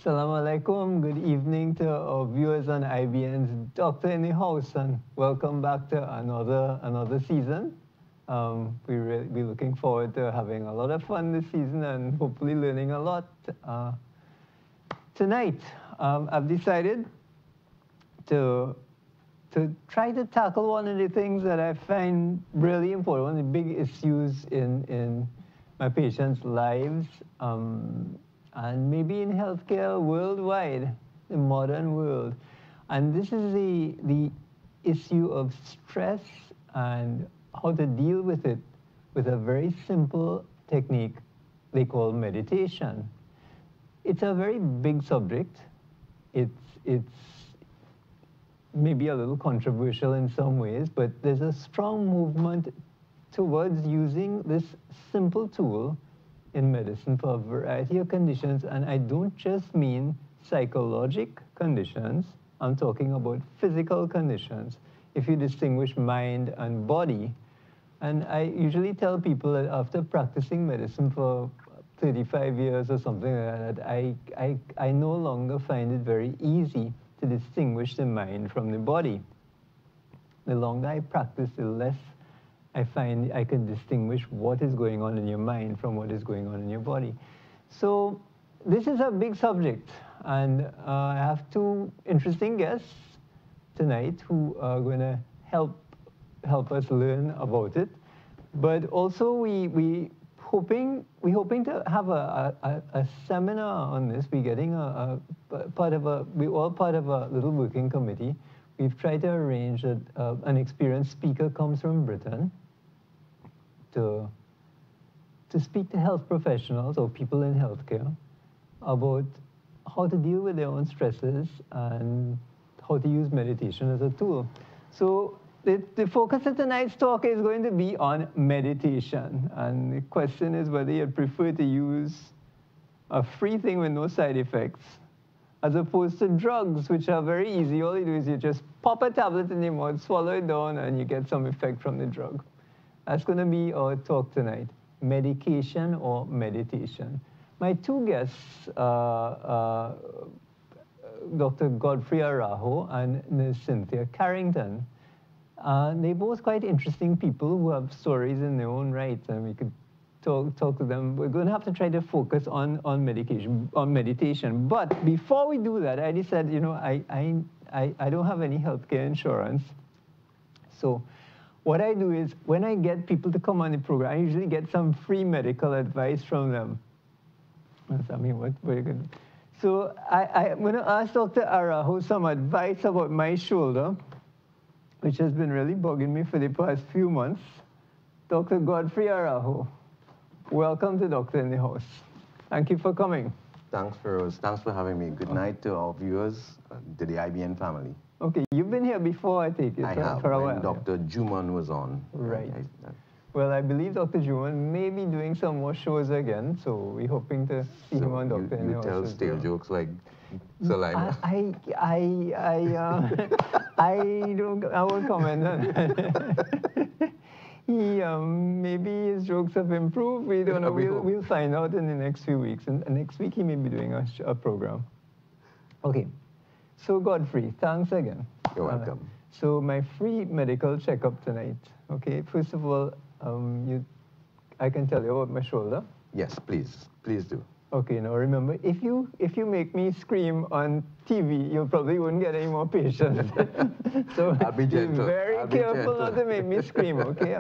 Assalamu alaikum. Good evening to our viewers on IBN's Doctor in the House, and welcome back to another season. We're looking forward to having a lot of fun this season and hopefully learning a lot. Tonight, I've decided to try to tackle one of the things that I find really important, one of the big issues in my patients' lives, and maybe in healthcare worldwide, the modern world. And this is the issue of stress and how to deal with it with a very simple technique they call meditation. It's a very big subject. It's maybe a little controversial in some ways, but there's a strong movement towards using this simple tool in medicine for a variety of conditions. And I don't just mean psychologic conditions, I'm talking about physical conditions. If you distinguish mind and body, and I usually tell people that after practicing medicine for 35 years or something like that, I no longer find it very easy to distinguish the mind from the body. The longer I practice, the less I find I can distinguish what is going on in your mind from what is going on in your body. So this is a big subject, and I have two interesting guests tonight who are going to help us learn about it. But also we're hoping to have a seminar on this. We're getting we're all part of a little working committee. We've tried to arrange that an experienced speaker comes from Britain to speak to health professionals or people in healthcare about how to deal with their own stresses and how to use meditation as a tool. So the focus of tonight's talk is going to be on meditation. And the question is whether you'd prefer to use a free thing with no side effects as opposed to drugs, which are very easy. All you do is you just pop a tablet in your mouth, swallow it down, and you get some effect from the drug. That's going to be our talk tonight, medication or meditation. My two guests, Dr. Godfrey Arajo and Ms. Cynthia Carrington. They're both quite interesting people who have stories in their own right, and we could talk to them. We're going to have to try to focus on meditation. But before we do that, I decided, you know, I don't have any healthcare insurance. So what I do is when I get people to come on the program, I usually get some free medical advice from them. I mean, what are you going to do? So I'm going to ask Dr. Arajo some advice about my shoulder, which has been really bugging me for the past few months. Dr. Godfrey Arajo, welcome to Doctor in the House. Thank you for coming. Thanks, Feroze. Thanks for having me. Good night to our viewers, to the IBN family. Okay, you've been here before, I take it, I have, for a when while. Dr. Juman was on. Right. Well, I believe Dr. Juman may be doing some more shows again, so we're hoping to see him on Doctor in the House. You tell stale jokes like Salima. I won't comment on that. Maybe his jokes have improved. We don't know. We'll find out in the next few weeks. And next week he may be doing a program. Okay. So Godfrey, thanks again. You're welcome. So my free medical checkup tonight. Okay. First of all, I can tell you about my shoulder. Yes, please. Please do. Okay, now remember, if you make me scream on TV, you probably wouldn't get any more patients. So I'll be gentle. Be very careful not to make me scream, okay?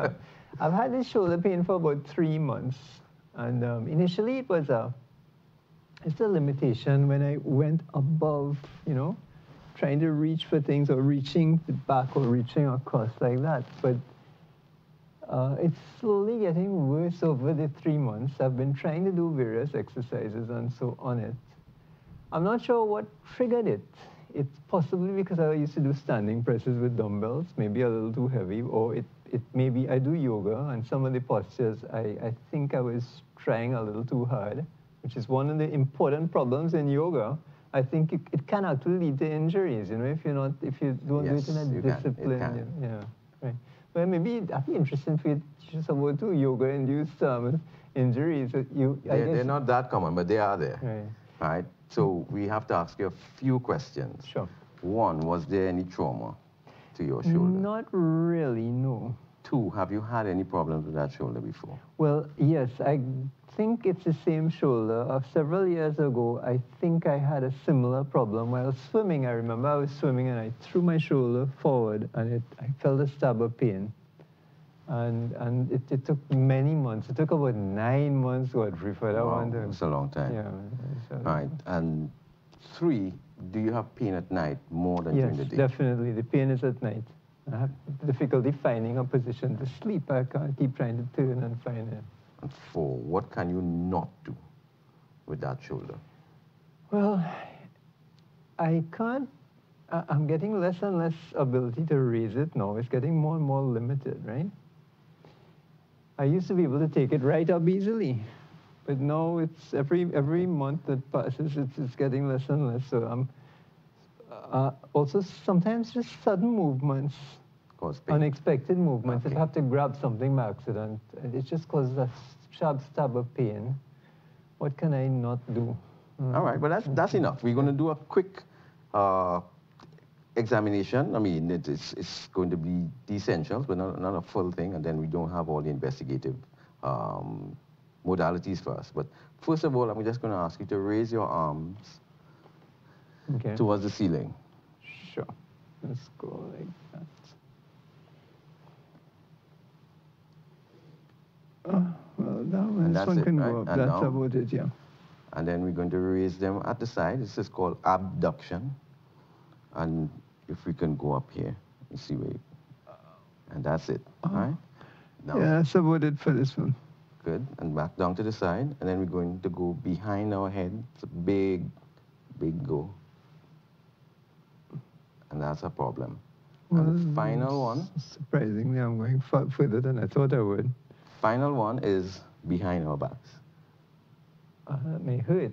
I've had this shoulder pain for about 3 months. And initially it was it's a limitation when I went above, you know, trying to reach for things or reaching back or reaching across like that. But it's slowly getting worse over the 3 months. I've been trying to do various exercises and so on it. I'm not sure what triggered it. It's possibly because I used to do standing presses with dumbbells, maybe a little too heavy, or it maybe I do yoga, and some of the postures, I think I was trying a little too hard, which is one of the important problems in yoga. I think it can actually lead to injuries, you know, if you don't do it in a discipline. Yeah, right. Well, maybe that'd be interesting for you to teach us about too, yoga-induced injuries. They're not that common, but they are there. Right. right? So we have to ask you a few questions. Sure. One, was there any trauma to your shoulder? Not really, no. Two, have you had any problems with that shoulder before? Well, yes, I think it's the same shoulder. Several years ago, I think I had a similar problem while swimming. I remember I was swimming and I threw my shoulder forward and I felt a stab of pain. And it took many months. It took about 9 months, Godfrey, for that one. It's a long time. Yeah. All right. And three, do you have pain at night more than during the day? Yes, definitely. The pain is at night. I have difficulty finding a position to sleep. I can't keep trying to turn and find it. And four, what can you not do with that shoulder? Well, I can't. I'm getting less and less ability to raise it now. It's getting more and more limited, right? I used to be able to take it right up easily, but now it's every month that passes, it's getting less and less. So I'm also sometimes just sudden movements, unexpected movements. Okay. If I have to grab something by accident, it just causes a sharp stab of pain. What can I not do? All right, but that's enough. We're going to do a quick examination. I mean, it's going to be the essentials, but not a full thing, and then we don't have all the investigative modalities for us. But first of all, I'm just going to ask you to raise your arms towards the ceiling. Sure. Let's go like that. Well, this one can go up. That's about it, yeah. And then we're going to raise them at the side. This is called abduction. And if we can go up here, you see where you, and that's it, all right? Now, yeah, that's about it for this one. Good, and back down to the side, and then we're going to go behind our head. It's a big, big go. And that's a problem. Well, and the final one. Surprisingly, I'm going further than I thought I would. Final one is behind our backs. That may hurt.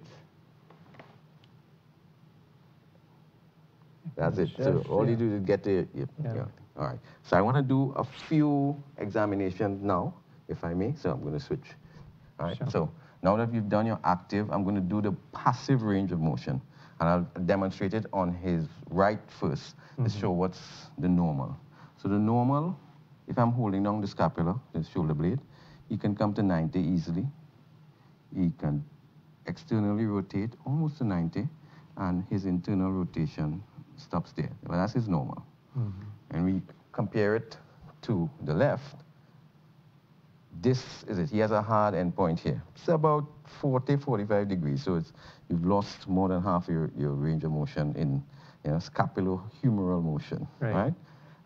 That's it. So all you do is get the, all right. So I want to do a few examinations now, if I may. So I'm going to switch. All right. Sure. So now that you've done your active, I'm going to do the passive range of motion. And I'll demonstrate it on his right first to show what's the normal. So the normal, if I'm holding down the scapula, the shoulder blade, he can come to 90 easily. He can externally rotate almost to 90, and his internal rotation stops there. Well, that's his normal. And we compare it to the left. This is it. He has a hard end point here. It's about 40, 45 degrees. So you've lost more than half your range of motion in scapulohumeral motion, right?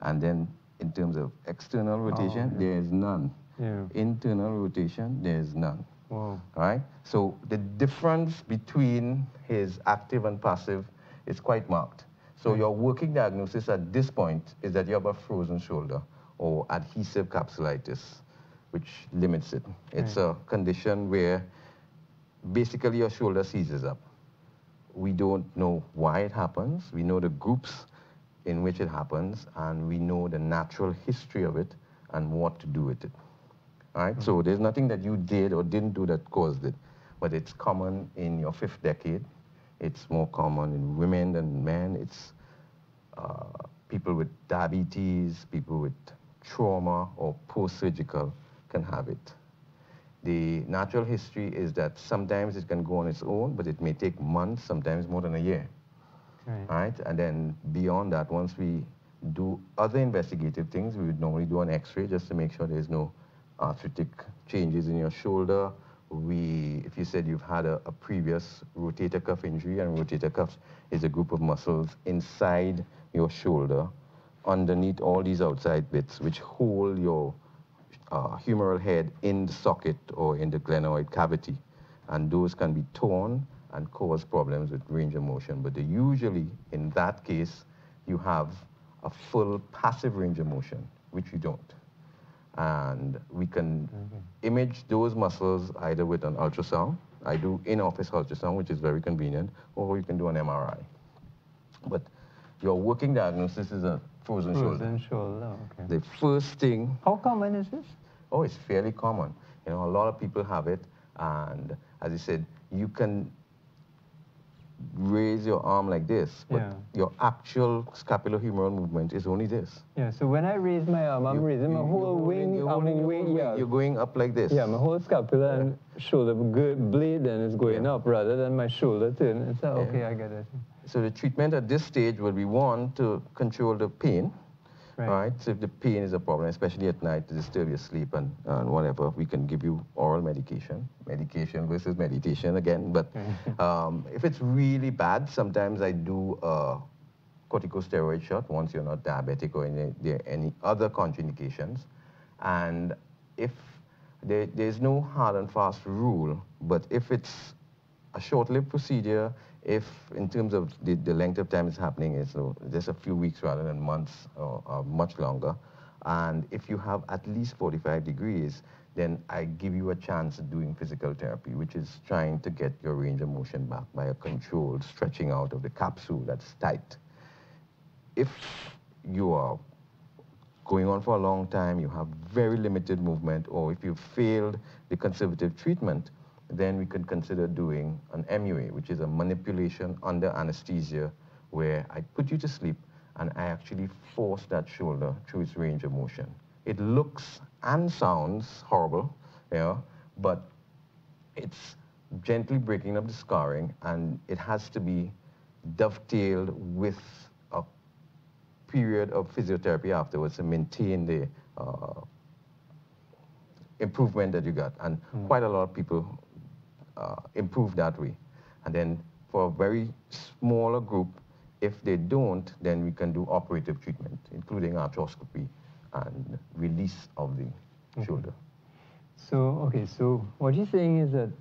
And then in terms of external rotation, there is none. Internal rotation, there is none. Wow. All right? So the difference between his active and passive is quite marked. So your working diagnosis at this point is that you have a frozen shoulder or adhesive capsulitis, which limits it. It's a condition where basically your shoulder seizes up. We don't know why it happens. We know the groups in which it happens, and we know the natural history of it and what to do with it. All right? So there's nothing that you did or didn't do that caused it, but it's common in your 5th decade. It's more common in women than men. It's people with diabetes, people with trauma or post-surgical can have it. The natural history is that sometimes it can go on its own, but it may take months, sometimes more than a year. All right? And then beyond that, once we do other investigative things, we would normally do an X-ray just to make sure there's no arthritic changes in your shoulder. If you said you've had a previous rotator cuff injury, and rotator cuff is a group of muscles inside your shoulder, underneath all these outside bits, which hold your humeral head in the socket or in the glenoid cavity. And those can be torn and cause problems with range of motion. But usually, in that case, you have a full passive range of motion, which you don't. And we can image those muscles either with an ultrasound. I do in-office ultrasound, which is very convenient, or you can do an MRI. But your working diagnosis is a frozen shoulder. Frozen shoulder, okay. The first thing... How common is this? Oh, it's fairly common. You know, a lot of people have it, and as I said, you can raise your arm like this, but Yeah. your actual scapulohumeral movement is only this. Yeah, so when I raise my arm, I'm raising my whole wing. You're going up like this. Yeah, my whole scapula and shoulder blade then is going up rather than my shoulder turning. It's like, okay, I get it. So the treatment at this stage will be one, to control the pain. Right. So if the pain is a problem, especially at night, to disturb your sleep and whatever, we can give you oral medication versus meditation again. But if it's really bad, sometimes I do a corticosteroid shot once you're not diabetic or there are any other contraindications. And if there's no hard and fast rule, but if it's a short-lived procedure, if in terms of the length of time it's happening is just a few weeks rather than months or much longer, and if you have at least 45 degrees, then I give you a chance at doing physical therapy, which is trying to get your range of motion back by a controlled stretching out of the capsule that's tight. If you are going on for a long time, you have very limited movement, or if you failed the conservative treatment, then we could consider doing an MUA, which is a manipulation under anesthesia, where I put you to sleep and I actually force that shoulder through its range of motion. It looks and sounds horrible, but it's gently breaking up the scarring, and it has to be dovetailed with a period of physiotherapy afterwards to maintain the improvement that you got. And quite a lot of people improve that way. And then for a very smaller group, if they don't, then we can do operative treatment, including arthroscopy and release of the shoulder. So what you're saying is that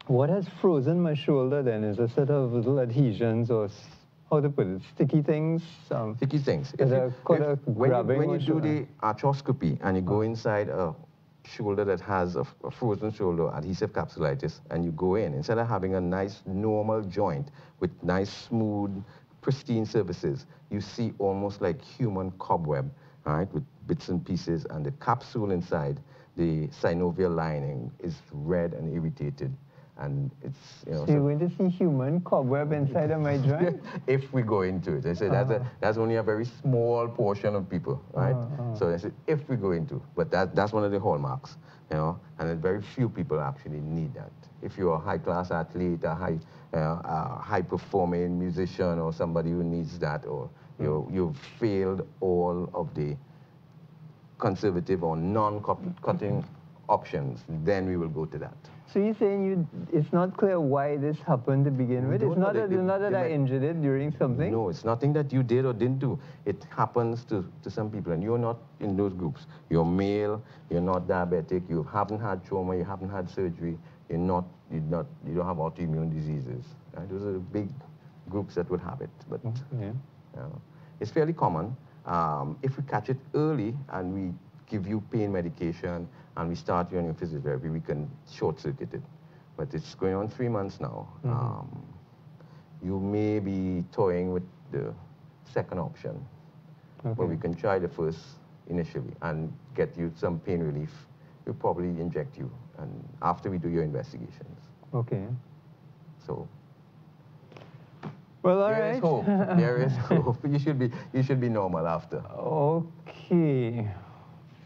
what has frozen my shoulder then is a set of little adhesions, or how to put it, sticky things? Sticky things. When you do the arthroscopy and you go inside a shoulder that has a frozen shoulder, adhesive capsulitis, and you go in, instead of having a nice normal joint with nice smooth pristine surfaces, you see almost like human cobweb, right, with bits and pieces, and the capsule inside, the synovial lining, is red and irritated. And it's, So you're going to see human cobweb inside of my joint? If we go into it. I say that's only a very small portion of people, right? So I said, if we go into, but that's one of the hallmarks, and very few people actually need that. If you're a high-class athlete, a high-performing musician, or somebody who needs that, or you've failed all of the conservative or non-cutting options, then we will go to that. So you're saying it's not clear why this happened to begin with? It's not that I injured it during something? No, it's nothing that you did or didn't do. It happens to some people, and you're not in those groups. You're male, you're not diabetic, you haven't had trauma, you haven't had surgery, you don't have autoimmune diseases. Right? Those are the big groups that would have it. But it's fairly common. If we catch it early and we give you pain medication and we start you on your physiotherapy, we can short-circuit it. But it's going on 3 months now. You may be toying with the second option, but we can try the first initially and get you some pain relief. We'll probably inject you, and after we do your investigations. Okay. So. Well, all right. There is hope. There is hope. You should be normal after. Okay.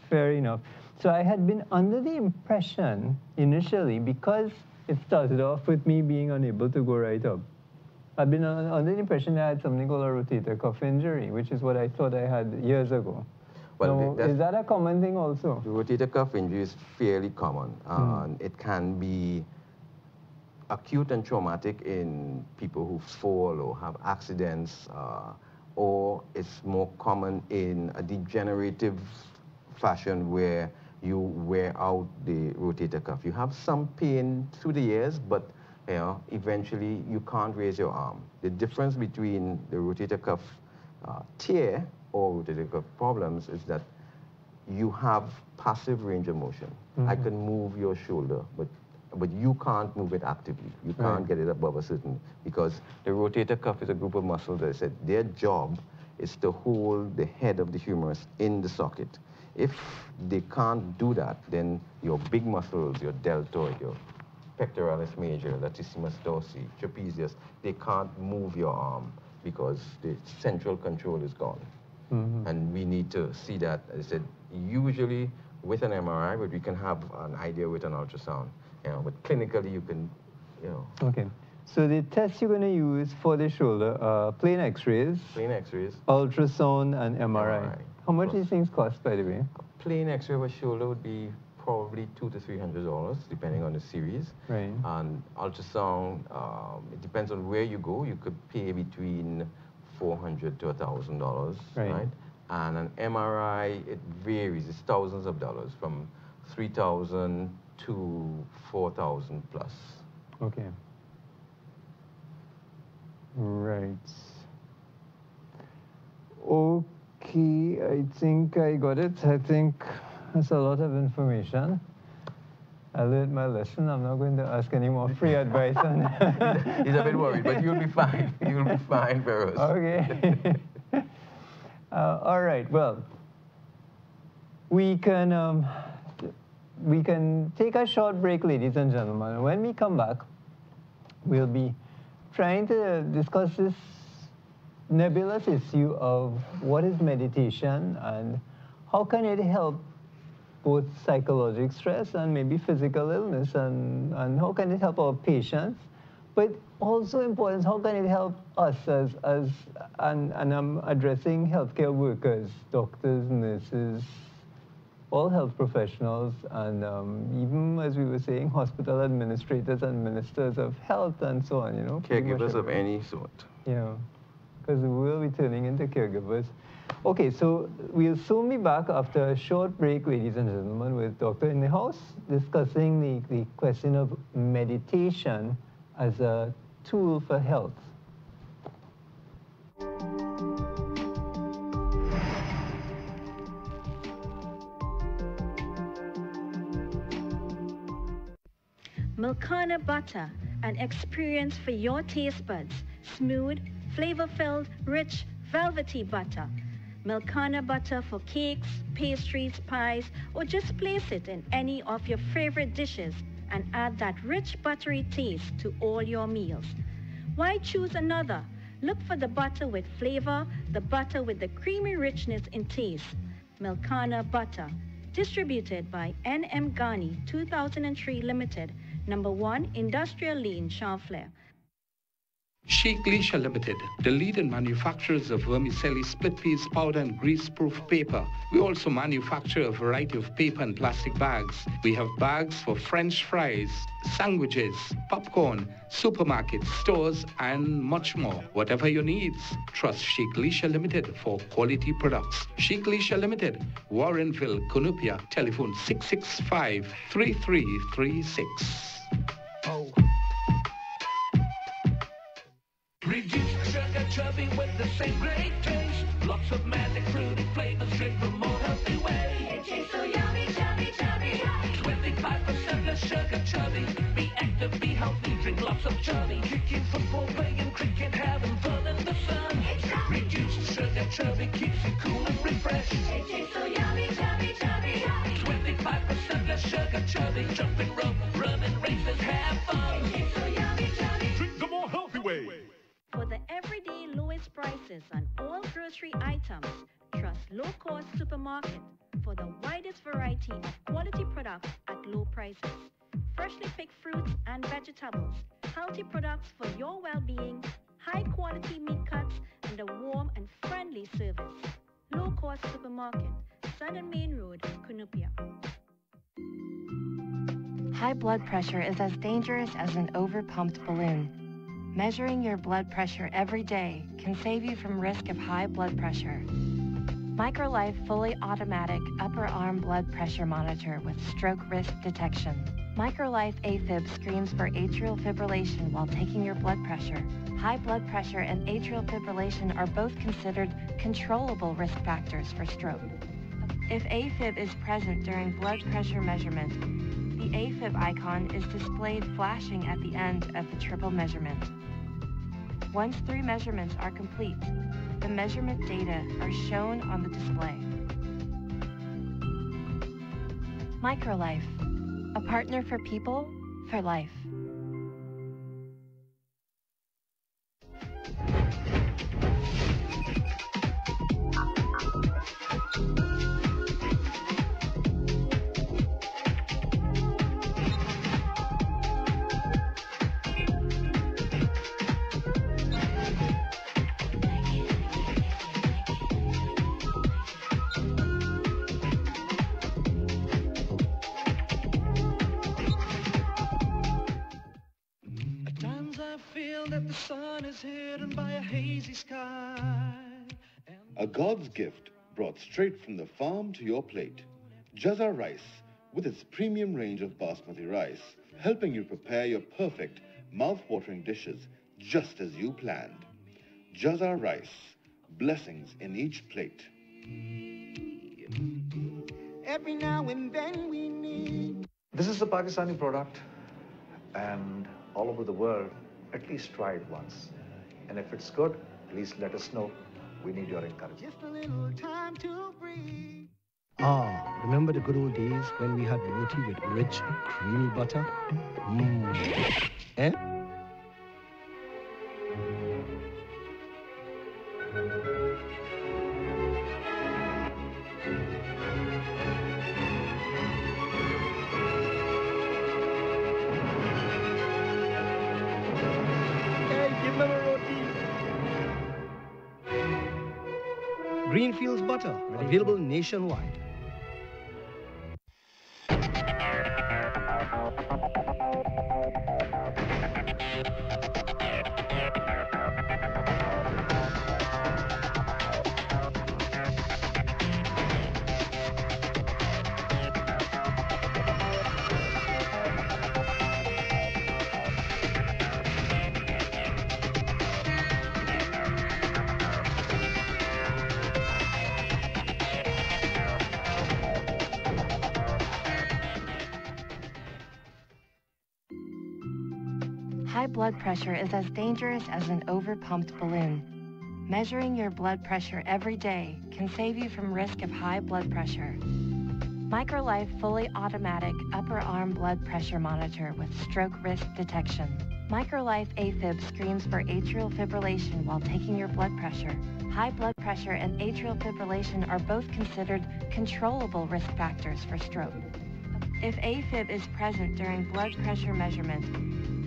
Fair enough. So I had been under the impression initially, because it started off with me being unable to go right up, I'd been under the impression that I had something called a rotator cuff injury, which is what I thought I had years ago. Well, is that a common thing also? The rotator cuff injury is fairly common. It can be acute and traumatic in people who fall or have accidents, or it's more common in a degenerative fashion where you wear out the rotator cuff. You have some pain through the years, but eventually you can't raise your arm. The difference between the rotator cuff tear or rotator cuff problems is that you have passive range of motion. I can move your shoulder, but you can't move it actively. You can't get it above a certain, because the rotator cuff is a group of muscles that I said their job is to hold the head of the humerus in the socket. If they can't do that, then your big muscles, your deltoid, your pectoralis major, latissimus dorsi, trapezius, they can't move your arm because the central control is gone. And we need to see that, as I said, usually with an MRI, but we can have an idea with an ultrasound. You know, but clinically you can, you know. Okay. So the tests you're going to use for the shoulder are plain X-rays, ultrasound, and MRI. How much do these things cost, by the way? A plain X-ray of a shoulder would be probably $200 to $300, depending on the series. Right. And ultrasound, it depends on where you go. You could pay between $400 to $1,000, right? And an MRI, it varies. It's thousands of dollars, from $3,000 to $4,000 plus. Okay. Right. Okay, I think I got it. I think that's a lot of information. I learned my lesson. I'm not going to ask any more free advice on He's a bit worried, but you'll be fine. You'll be fine, Feroze. Okay. All right. Well, we can take a short break, ladies and gentlemen. And when we come back, we'll be trying to discuss this nebulous issue of what is meditation and how can it help both psychological stress and maybe physical illness, and how can it help our patients, but also important, how can it help us and I'm addressing healthcare workers, doctors, nurses, all health professionals, and even, as we were saying, hospital administrators and ministers of health and so on, you know. Caregivers of any sort. Yeah, because we'll be turning into caregivers. Okay, so we'll soon be back after a short break, ladies and gentlemen, with Dr. In the House, discussing the question of meditation as a tool for health. Milkana butter, an experience for your taste buds. Smooth, flavor-filled, rich, velvety butter. Milkana butter for cakes, pastries, pies, or just place it in any of your favorite dishes and add that rich buttery taste to all your meals. Why choose another? Look for the butter with flavor, the butter with the creamy richness in taste. Milkana butter, distributed by N.M. Ghani 2003 Limited, number 1 Industrial Lane, Champlain. Sheikh Leisha Limited, the leading manufacturers of vermicelli, split peas, powder and grease-proof paper. We also manufacture a variety of paper and plastic bags. We have bags for French fries, sandwiches, popcorn, supermarkets, stores, and much more. Whatever your needs, trust Sheikh Leisha Limited for quality products. Sheikh Leisha Limited, Warrenville, Cunupia, telephone 665-3336. Oh. Reduce sugar chubby with the same great taste. Lots of magic fruity flavors straight from more healthy way. It tastes so yummy, chubby, chubby. 25% less sugar chubby. Be active, be healthy, drink lots of chubby. Kicking football, playing cricket, having fun in the sun. Reduced sugar chubby keeps you cool and refreshed. It tastes so yummy, chubby, chubby. 25% less sugar chubby. Jumping rope, running races, have fun. It tastes so yummy, chubby. Drink the more healthy way. For the everyday lowest prices on all grocery items, trust Low Cost Supermarket for the widest variety of quality products at low prices. Freshly picked fruits and vegetables, healthy products for your well-being, high quality meat cuts, and a warm and friendly service. Low Cost Supermarket, Southern Main Road, Cunupia. High blood pressure is as dangerous as an overpumped balloon. Measuring your blood pressure every day can save you from risk of high blood pressure. MicroLife fully automatic upper arm blood pressure monitor with stroke risk detection. MicroLife AFib screens for atrial fibrillation while taking your blood pressure. High blood pressure and atrial fibrillation are both considered controllable risk factors for stroke. If AFib is present during blood pressure measurement, the AFib icon is displayed flashing at the end of the triple measurement. Once 3 measurements are complete, the measurement data are shown on the display. MicroLife, a partner for people, for life. The sun is hidden by a hazy sky. A God's gift brought straight from the farm to your plate. Jaza Rice, with its premium range of basmati rice, helping you prepare your perfect, mouth-watering dishes just as you planned. Jaza Rice, blessings in each plate. Every now and then we need. This is a Pakistani product, and all over the world, at least try it once. And if it's good, please let us know. We need your encouragement. Just a little time to breathe. Ah, remember the good old days when we had roti with rich, creamy butter? Eh? Greenfields butter, available nationwide. High blood pressure is as dangerous as an overpumped balloon. Measuring your blood pressure every day can save you from risk of high blood pressure. MicroLife fully automatic upper arm blood pressure monitor with stroke risk detection. MicroLife AFib screens for atrial fibrillation while taking your blood pressure. High blood pressure and atrial fibrillation are both considered controllable risk factors for stroke. If AFib is present during blood pressure measurement,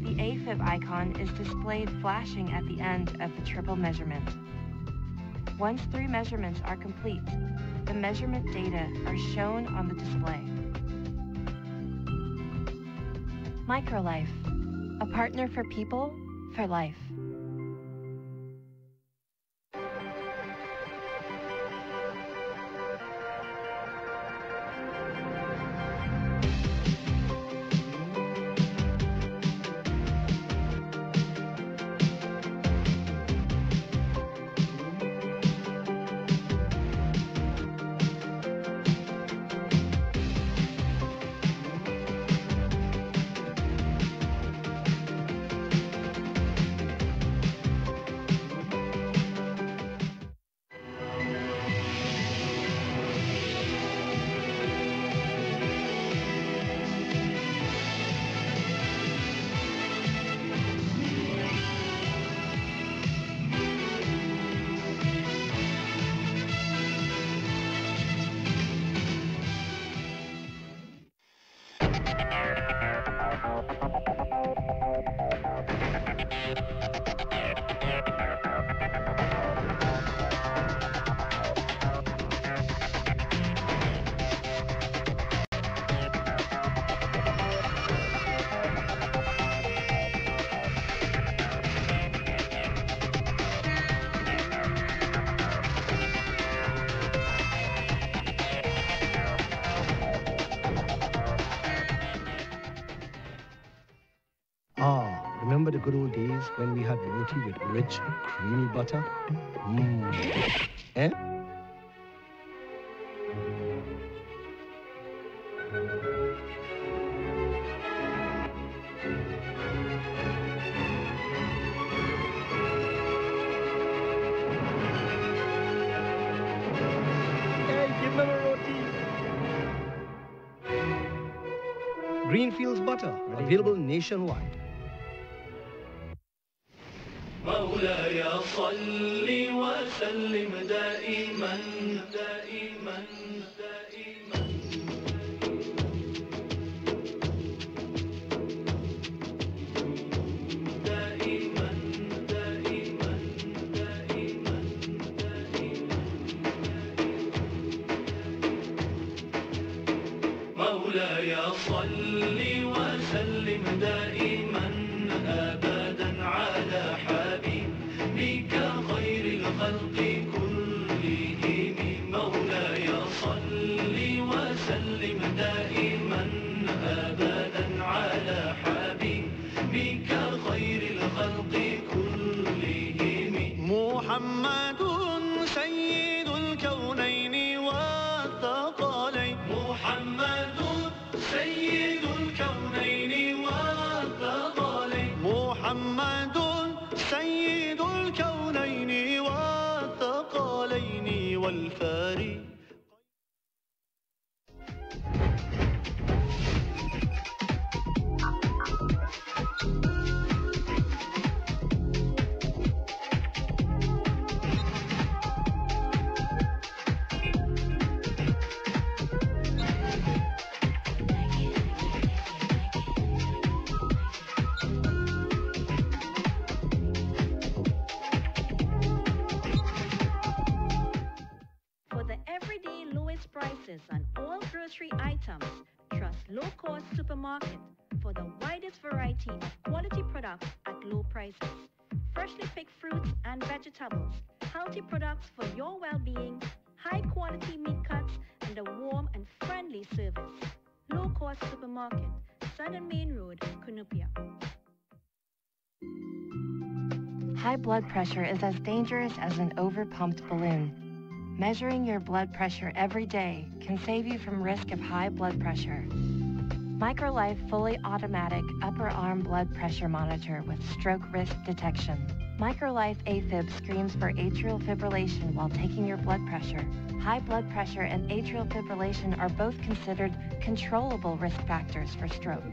the AFib icon is displayed flashing at the end of the triple measurement. Once 3 measurements are complete, the measurement data are shown on the display. MicroLife, a partner for people, for life. Ah, remember the good old days when we had roti with rich, creamy butter? Eh? Greenfields butter, available nationwide. مولاي صل وسلم دائما دائما دائما دائما دائما دائما مولاي صل وسلم دائما أبدا على حبيبك خير الخلق كلهم مولاي صل وسلم دائما أبدا على حبيبك خير الخلق كلهم محمد سيد الكونين والثقلين محمد سيد الكونين والثقلين محمد سيد الكونين والثقلين والفاري prices on all grocery items. Trust Low Cost Supermarket for the widest variety of quality products at low prices. Freshly picked fruits and vegetables, healthy products for your well-being, high quality meat cuts, and a warm and friendly service. Low Cost Supermarket, Sun and Main Road, Cunupia. High blood pressure is as dangerous as an overpumped balloon. Measuring your blood pressure every day can save you from risk of high blood pressure. MicroLife fully automatic upper arm blood pressure monitor with stroke risk detection. MicroLife AFib screens for atrial fibrillation while taking your blood pressure. High blood pressure and atrial fibrillation are both considered controllable risk factors for stroke.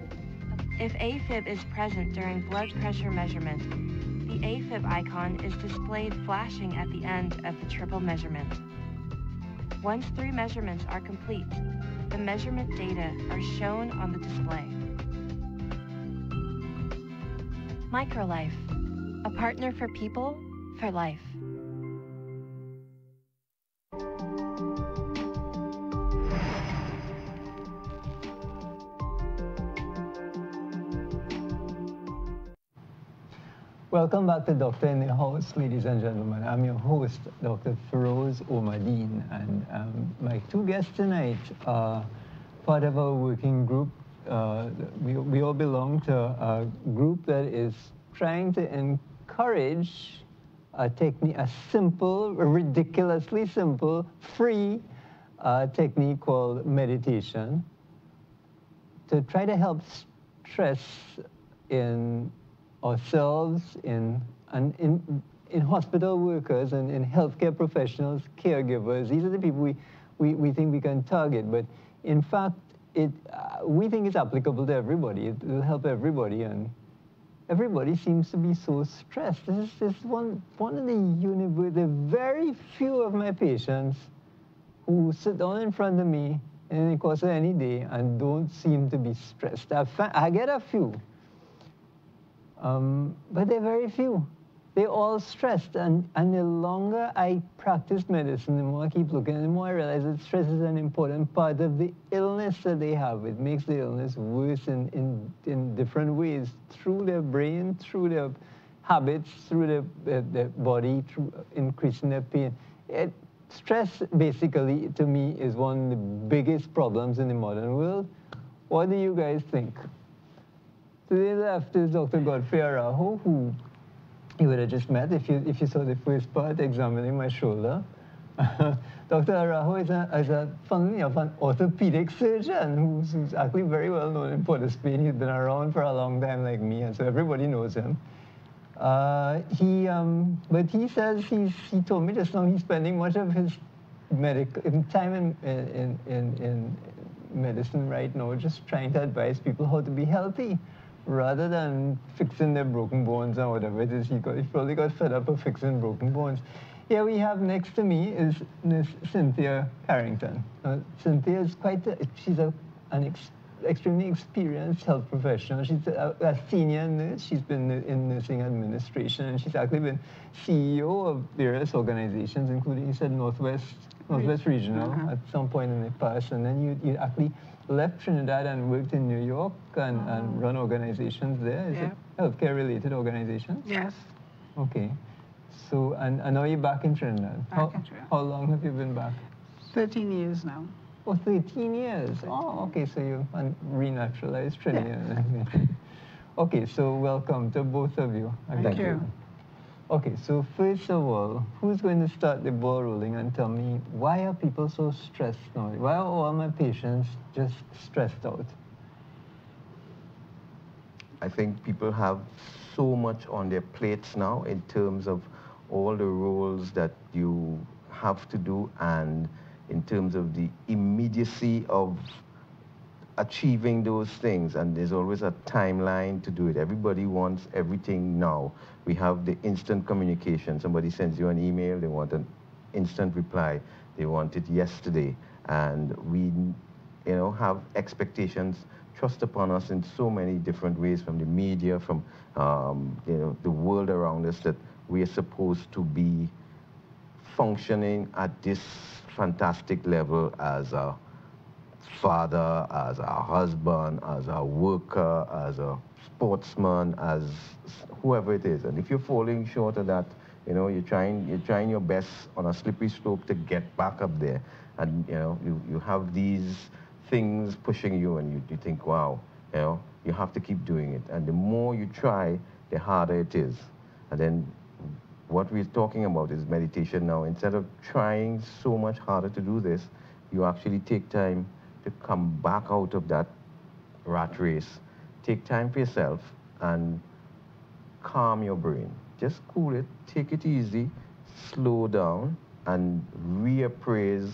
If AFib is present during blood pressure measurement, the AFib icon is displayed flashing at the end of the triple measurement. Once 3 measurements are complete, the measurement data are shown on the display. MicroLife, a partner for people, for life. Welcome back to Doctor in the House, ladies and gentlemen. I'm your host, Dr. Feroze Omardeen, and my 2 guests tonight are part of our working group. We all belong to a group that is trying to encourage a technique, a simple, ridiculously simple, free technique called meditation to try to help stress in ourselves, in hospital workers, and in healthcare professionals, caregivers. These are the people we think we can target. But in fact, we think it's applicable to everybody. It will help everybody, and everybody seems to be so stressed. This is one of the very few of my patients who sit down in front of me in the course of any day and don't seem to be stressed. I get a few. But they're very few. They're all stressed, and the longer I practice medicine, the more I keep looking, the more I realize that stress is an important part of the illness that they have. It makes the illness worse in different ways, through their brain, through their habits, through their body, through increasing their pain. Stress, basically, to me, is one of the biggest problems in the modern world. What do you guys think? To the left is Dr. Godfrey Arajo, who you would have just met if you saw the first part, examining my shoulder. Dr. Arajo is funnily enough, an orthopedic surgeon who's actually very well known in Port of Spain. He's been around for a long time like me, and so everybody knows him. But he says, he told me just now he's spending much of his time in medicine right now, just trying to advise people how to be healthy rather than fixing their broken bones or whatever it is. He probably got fed up of fixing broken bones. Here we have next to me is Miss Cynthia Carrington. Cynthia is she's an extremely experienced health professional. She's a senior nurse. She's been in nursing administration, and she's actually been CEO of various organizations, including, you said, Northwest Regional at some point in the past, and then you actually left Trinidad and worked in New York and run organizations there. Is it healthcare-related organizations? Yes. Okay. So, and now you're back in Trinidad. Back in Trinidad. How long have you been back? 13 years now. Oh, 13 years. Oh, okay, so you renaturalized Trinidad. Yeah. Okay, so welcome to both of you. Thank you. Okay, so first of all, who's going to start the ball rolling and tell me, why are people so stressed now? Why are all my patients just stressed out? I think people have so much on their plates now in terms of all the roles that you have to do, and in terms of the immediacy of achieving those things, and there's always a timeline to do it. Everybody wants everything now. We have the instant communication. Somebody sends you an email, they want an instant reply. They want it yesterday. And we, have expectations thrust upon us in so many different ways, from the media, from, the world around us, that we are supposed to be functioning at this fantastic level as a father, as a husband, as a worker, as a sportsman, as whoever it is. And if you're falling short of that, you're trying your best on a slippery slope to get back up there. And you have these things pushing you, and you think, wow, you have to keep doing it. And the more you try, the harder it is. And then what we're talking about is meditation now. Instead of trying so much harder to do this, you actually take time to come back out of that rat race. Take time for yourself and calm your brain. Just cool it, take it easy, slow down, and reappraise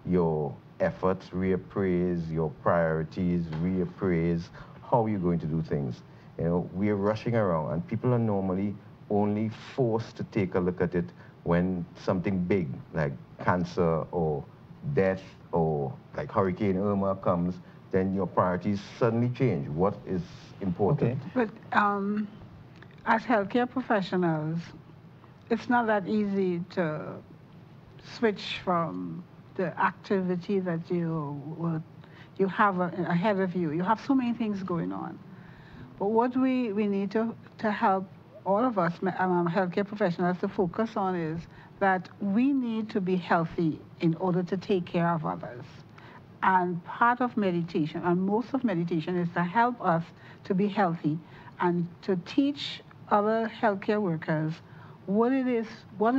your efforts, reappraise your priorities, reappraise how you're going to do things. We're rushing around, and people are normally only forced to take a look at it when something big, like cancer or death or like Hurricane Irma comes, then your priorities suddenly change. What is important? Okay. But as healthcare professionals, it's not that easy to switch from the activity that you have ahead of you. You have so many things going on. But what we need to help all of us, healthcare professionals, to focus on is that we need to be healthy in order to take care of others. And part of meditation, and most of meditation, is to help us to be healthy and to teach other healthcare workers what is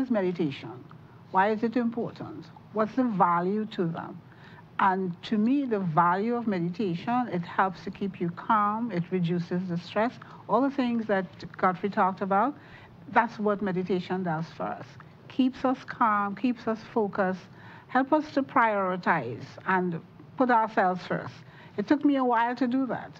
meditation, why is it important, what's the value to them. And to me, the value of meditation, it helps to keep you calm, it reduces the stress, all the things that Godfrey talked about. That's what meditation does for us. Keeps us calm, keeps us focused, help us to prioritize and put ourselves first. It took me a while to do that.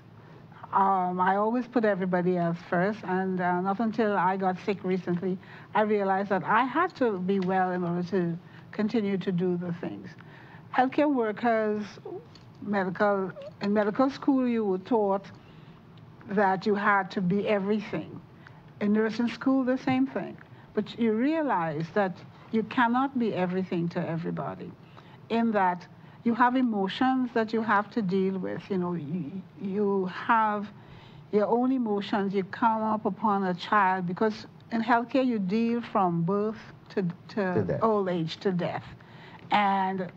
I always put everybody else first, and not until I got sick recently, I realized that I had to be well in order to continue to do the things. Healthcare workers, in medical school, you were taught that you had to be everything. In nursing school, the same thing. But you realize that you cannot be everything to everybody, in that you have emotions that you have to deal with. You have your own emotions. You come up upon a child, because in healthcare, you deal from birth to old age, to death. And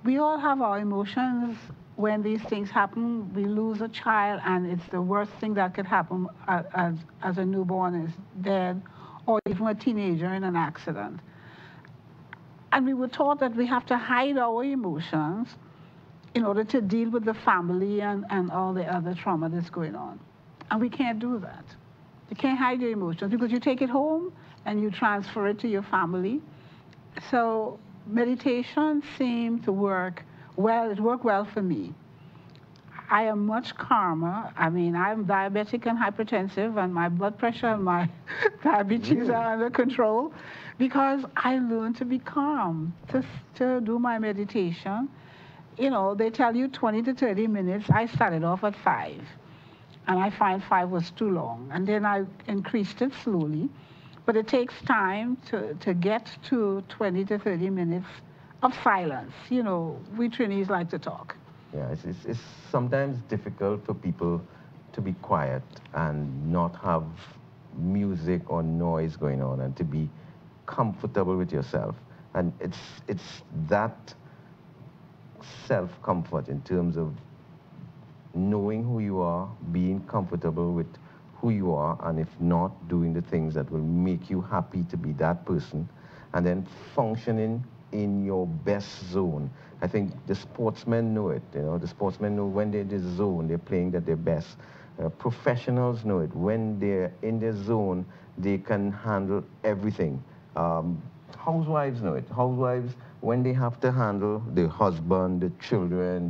we all have our emotions. When these things happen, we lose a child, and it's the worst thing that could happen as a newborn is dead, or even a teenager in an accident. And we were taught that we have to hide our emotions in order to deal with the family and all the other trauma that's going on. And we can't do that. You can't hide your emotions, because you take it home and you transfer it to your family. So meditation seemed to work well. It worked well for me. I am much calmer. I mean, I'm diabetic and hypertensive, and my blood pressure and my diabetes are under control because I learned to be calm, to do my meditation. You know, they tell you 20 to 30 minutes. I started off at 5, and I find 5 was too long. And then I increased it slowly. But it takes time to get to 20 to 30 minutes of silence. You know, we Trinis like to talk. Yeah, it's sometimes difficult for people to be quiet and not have music or noise going on and to be comfortable with yourself. And it's that self-comfort in terms of knowing who you are, being comfortable with who you are, and if not, doing the things that will make you happy to be that person, and then functioning in your best zone. I think the sportsmen know it, you know, the sportsmen know when they're in the zone, they're playing at their best. Professionals know it. When they're in their zone, they can handle everything. Housewives know it. Housewives, when they have to handle the husband, the children,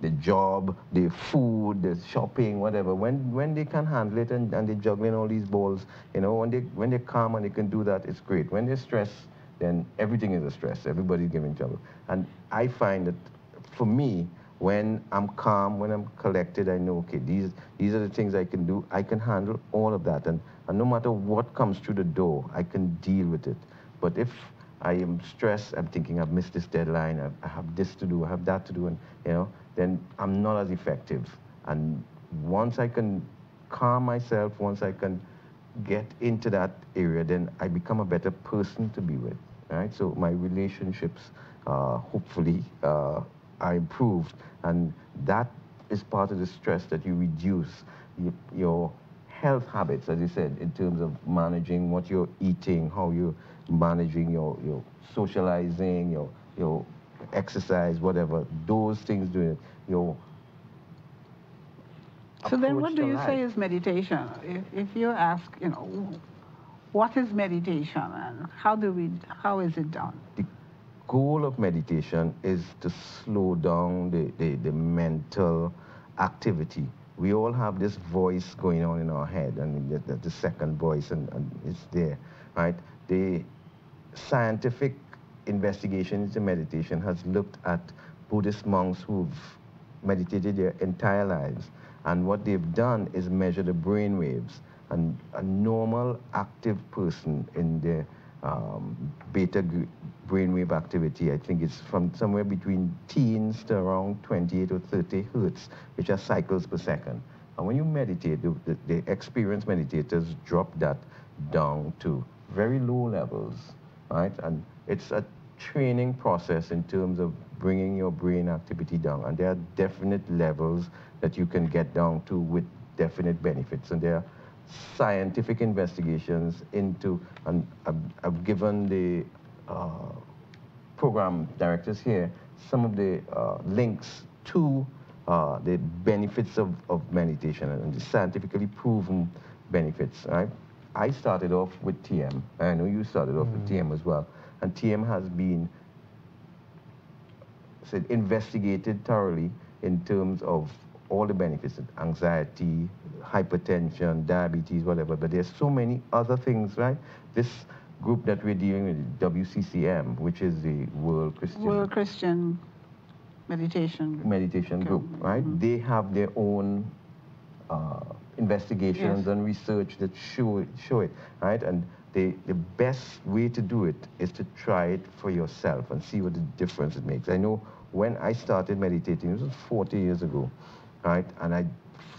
the job, the food, the shopping, whatever, when they can handle it and they're juggling all these balls, you know, when they're calm and they can do that, it's great. When they're stressed, then everything is a stress. Everybody's giving trouble. And I find that for me, when I'm calm, when I'm collected, I know, okay, these are the things I can do. I can handle all of that. And no matter what comes through the door, I can deal with it. But if I am stressed, I'm thinking I've missed this deadline, I have this to do, I have that to do, and, you know, then I'm not as effective. And once I can calm myself, once I can get into that area, then I become a better person to be with, right? So my relationships, hopefully, are improved, and that is part of the stress that you reduce. Your health habits, as you said, in terms of managing what you're eating, how you're managing your socializing, your exercise, whatever, those things doing it, your So then what do you say is meditation? If you ask, you know, what is meditation and how is it done? The goal of meditation is to slow down the mental activity. We all have this voice going on in our head, and the second voice, and it's there, right? The scientific investigation into meditation has looked at Buddhist monks who've meditated their entire lives, and what they've done is measure the brain waves. And a normal active person in the beta brainwave activity, I think it's from somewhere between teens to around 28 or 30 hertz, which are cycles per second. And when you meditate, the experienced meditators drop that down to very low levels, right? And it's a training process in terms of bringing your brain activity down. And there are definite levels that you can get down to with definite benefits. And there are scientific investigations into, and I've given the program directors here some of the links to the benefits of meditation and the scientifically proven benefits, right? I started off with TM. I know you started off with TM as well. And TM has been investigated thoroughly in terms of all the benefits, anxiety, hypertension, diabetes, whatever, but there's so many other things, right? This group that we're dealing with, WCCM, which is the World Christian Meditation Group, right? They have their own investigations and research that show it, right? And the best way to do it is to try it for yourself and see what the difference it makes. I know when I started meditating, it was 40 years ago, right? And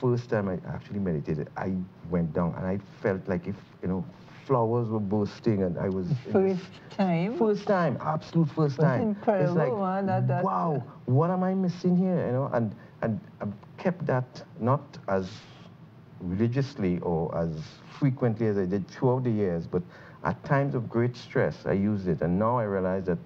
first time I actually meditated, I went down and I felt like if, you know, flowers were bursting and I was... First time? First time, absolute first time. Incredible, it's like, man. wow, what am I missing here, you know? And I've kept that not as religiously or as frequently as I did throughout the years, but at times of great stress, I used it. And now I realize that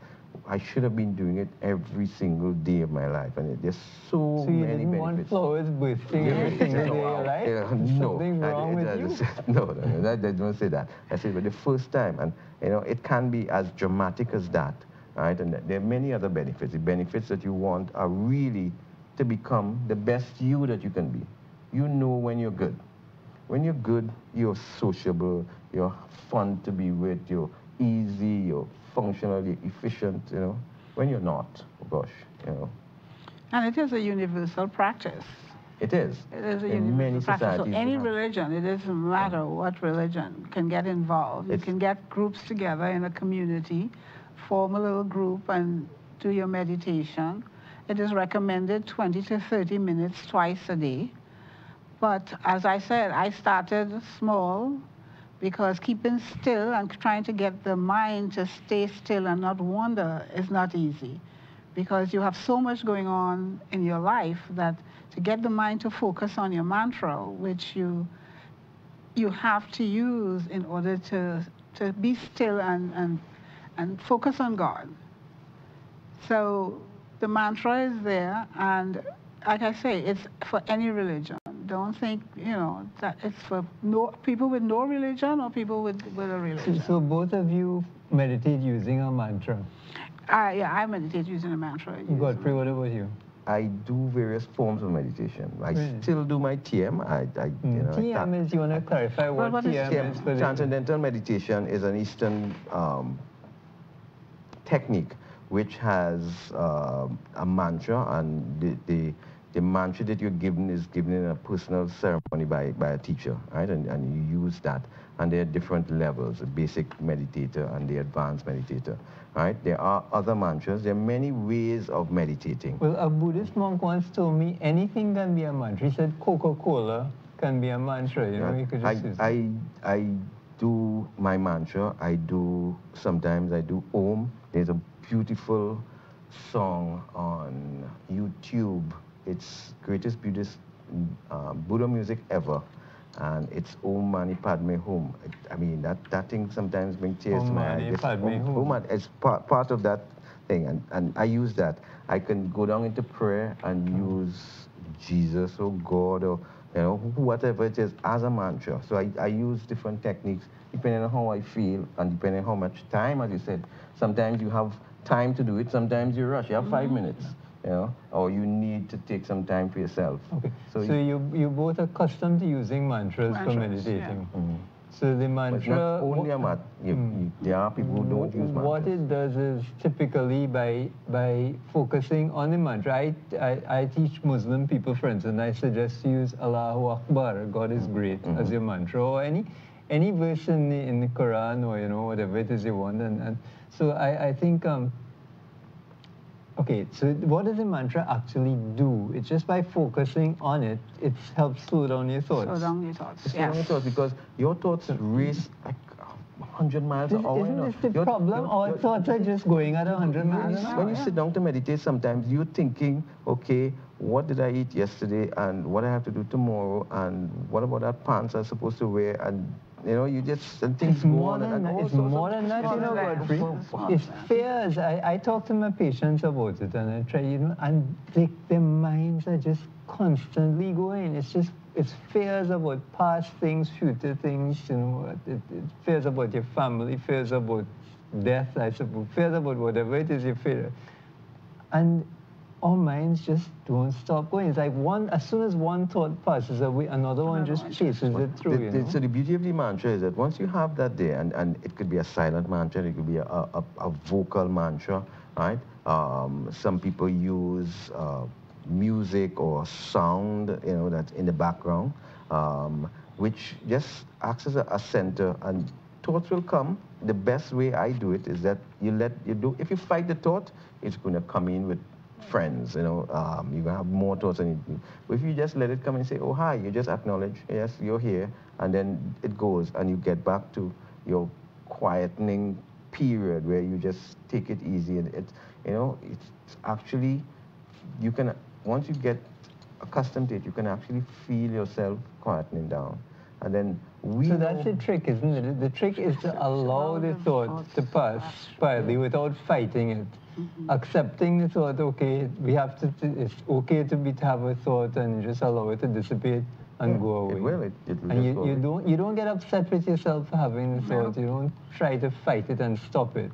I should have been doing it every single day of my life. And there's so many benefits. So you didn't want flowers bursting every single day, right? Yeah, something wrong with you? No, I don't say that. I said, but the first time, and you know, it can be as dramatic as that, right? And there are many other benefits. The benefits that you want are really to become the best you that you can be. You know when you're good. When you're good, you're sociable, you're fun to be with, you're easy, you're functionally efficient, you know. When you're not, oh gosh, you know. And it is a universal practice. It is. It is a in many universal practice. So societies. any religion, it doesn't matter what religion, can get involved. You can get groups together in a community, form a little group and do your meditation. It is recommended 20 to 30 minutes twice a day. But as I said, I started small because keeping still and trying to get the mind to stay still and not wander is not easy, because you have so much going on in your life that to get the mind to focus on your mantra, which you have to use in order to be still and focus on God. So the mantra is there, and like I say, it's for any religion. Don't think, you know, that it's for people with no religion or people with a religion. So both of you meditate using a mantra? Yeah, I meditate using a mantra. Godfrey, what about you? I do various forms of meditation. I still do my TM. TM is, you want to clarify what TM is for the... Transcendental meditation is an Eastern technique which has a mantra, and the mantra that you're given is given in a personal ceremony by a teacher, right? And you use that. And there are different levels, a basic meditator and the advanced meditator, right? There are other mantras. There are many ways of meditating. Well, a Buddhist monk once told me anything can be a mantra. He said Coca-Cola can be a mantra, you know, you could just use it. I do my mantra. Sometimes I do Om. There's a beautiful song on YouTube. It's greatest Buddha music ever. And it's Om Mani Padme Hum. I mean, that thing sometimes brings tears to my eyes. It's part of that thing, and I use that. I can go down into prayer and use Jesus or God or, you know, whatever it is as a mantra. So I use different techniques depending on how I feel and depending on how much time, as you said. Sometimes you have time to do it, sometimes you rush. You have 5 minutes. You know, or you need to take some time for yourself. Okay. So you both are accustomed to using mantras for meditating. Yeah. So the mantra... But not only a mantra. There are people who don't use mantras. What it does is typically by focusing on the mantra, I teach Muslim people, for instance, and I suggest to use Allahu Akbar, God is great, as your mantra, or any verse in the Quran, or, you know, whatever it is you want. And so I think... Okay, so what does the mantra actually do? It's just by focusing on it, it helps slow down your thoughts. Slow down your thoughts, slow down your thoughts, because your thoughts race like 100 miles an hour. Isn't this the problem? Our thoughts are just going at 100 miles an hour. When you sit down to meditate, sometimes you're thinking, okay, what did I eat yesterday, and what I have to do tomorrow, and what about that pants I'm supposed to wear, and you know, you just, and things go on. It's more than that, you know, Godfrey. It's fears. I talk to my patients about it, and I try, you know, and their minds are just constantly going. It's fears about past things, future things, you know, it fears about your family, fears about death, I suppose, fears about whatever it is you fear. And our minds just don't stop going. It's like as soon as one thought passes away, another one just chases it through, you know? So the beauty of the mantra is that once you have that there, and it could be a silent mantra, it could be a vocal mantra, right? Some people use music or sound, you know, that's in the background, which just acts as a center, and thoughts will come. The best way I do it is that if you fight the thought, it's going to come in with friends, you know, you're going to have more thoughts than you do. But if you just let it come and say, oh, hi, you just acknowledge, yes, you're here, and then it goes, and you get back to your quietening period where you just take it easy, and it's actually, you can, once you get accustomed to it, you can actually feel yourself quietening down. And then So that's the trick, isn't it? The trick is to allow the thought to pass quietly without fighting it. Accepting the thought, okay, it's okay to have a thought, and you just allow it to dissipate and go away. It will. And you don't get upset with yourself for having the thought. You don't try to fight it and stop it.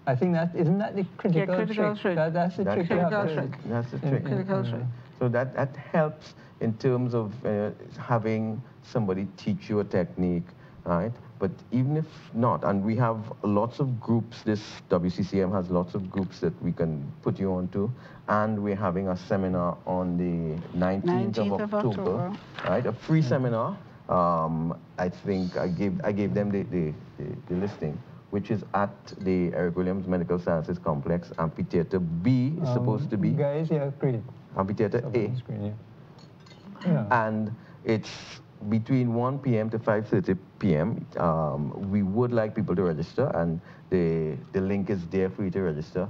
I think isn't that the critical trick? Trick. That's the trick. Critical trick. That's the trick. Critical trick. So that helps in terms of having somebody teach you a technique, right? But even if not, and we have lots of groups, this WCCM has lots of groups that we can put you onto, and we're having a seminar on the 19th of October, right? A free seminar. I think I gave them the listing, which is at the Eric Williams Medical Sciences Complex, Amphitheater B is supposed to be. Guys, yeah, great. Amphitheater A. Screen, yeah. And it's between 1 p.m. to 5:30 p.m. We would like people to register, and the link is there for you to register.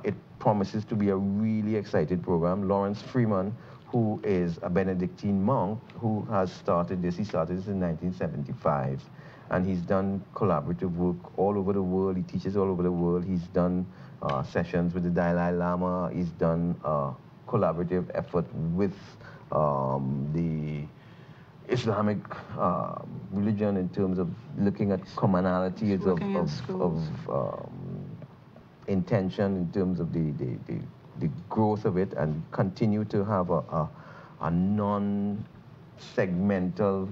It promises to be a really exciting program. Lawrence Freeman, who is a Benedictine monk, who has started this. He started this in 1975, and he's done collaborative work all over the world. He teaches all over the world. He's done sessions with the Dalai Lama. He's done collaborative effort with the Islamic religion in terms of looking at commonalities of intention in terms of the growth of it, and continue to have a non-segmental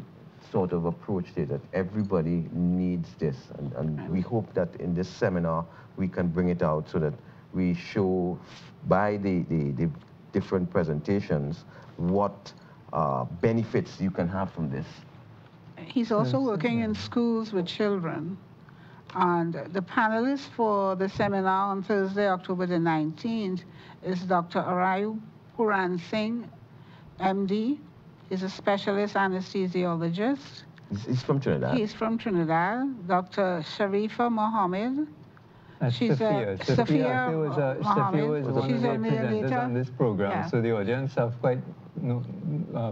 sort of approach to it, that everybody needs this. And we hope that in this seminar we can bring it out so that we show by the different presentations what benefits you can have from this. He's also working in schools with children. And the panelist for the seminar on Thursday, October the 19th, is Dr. Arayu Puran Singh, MD. He's a specialist anesthesiologist. He's from Trinidad. He's from Trinidad. Dr. Sharifa Mohammed. She's Sophia was one of the presenters on this program, yeah. So the audience are quite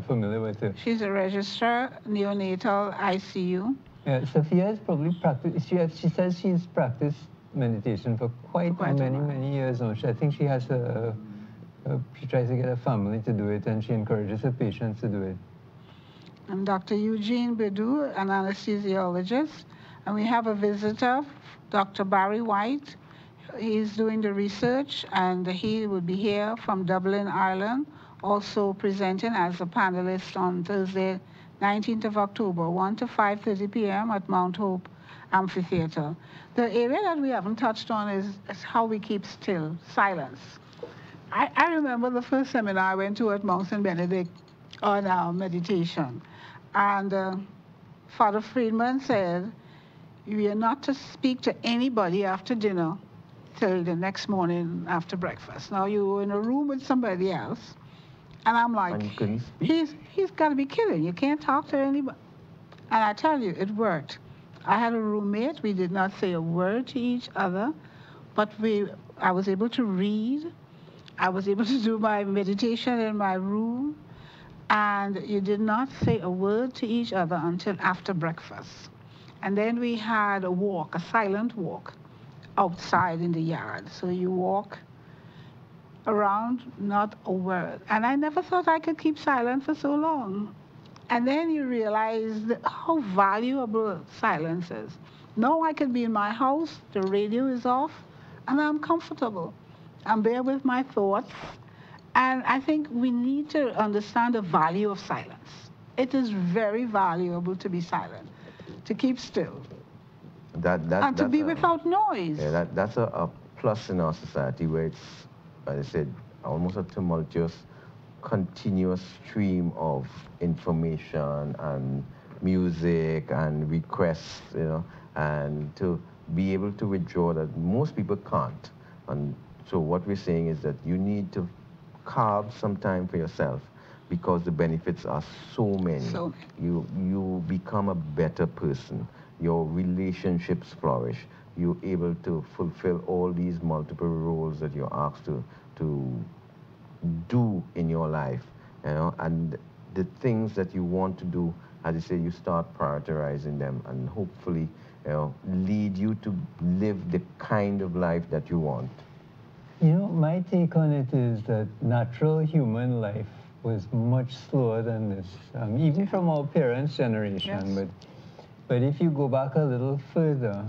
familiar with her. She's a registrar, neonatal ICU. Yeah, Sophia has probably practiced, she says she's practiced meditation for quite many years now. I think she has she tries to get her family to do it, and she encourages her patients to do it. And Dr. Eugene Bedu, an anesthesiologist. And we have a visitor, Dr. Barry White. He's doing the research, and he will be here from Dublin, Ireland, also presenting as a panelist on Thursday, 19th of October, 1 to 5:30 p.m. at Mount Hope Amphitheater. The area that we haven't touched on is how we keep still, silence. I remember the first seminar I went to at Mount St. Benedict on meditation, and Father Friedman said, "We are not to speak to anybody after dinner till the next morning after breakfast." Now you're in a room with somebody else, and I'm like, he's got to be kidding. You can't talk to anybody. And I tell you, it worked. I had a roommate. We did not say a word to each other, but I was able to read. I was able to do my meditation in my room, and you did not say a word to each other until after breakfast. And then we had a walk, a silent walk, outside in the yard. So you walk around, not a word. And I never thought I could keep silent for so long. And then you realize how valuable silence is. Now I could be in my house, the radio is off, and I'm comfortable. I'm there with my thoughts. And I think we need to understand the value of silence. It is very valuable to be silent, to keep still, and to be without noise. Yeah, that's a plus in our society, where it's, as I said, almost a tumultuous, continuous stream of information and music and requests, and to be able to withdraw that most people can't. And so what we're saying is that you need to carve some time for yourself, because the benefits are so many. You become a better person. Your relationships flourish. You're able to fulfill all these multiple roles that you're asked to do in your life, and the things that you want to do, as you say, you start prioritizing them, and hopefully, lead you to live the kind of life that you want. My take on it is that natural human life was much slower than this, even from our parents' generation. Yes. But if you go back a little further,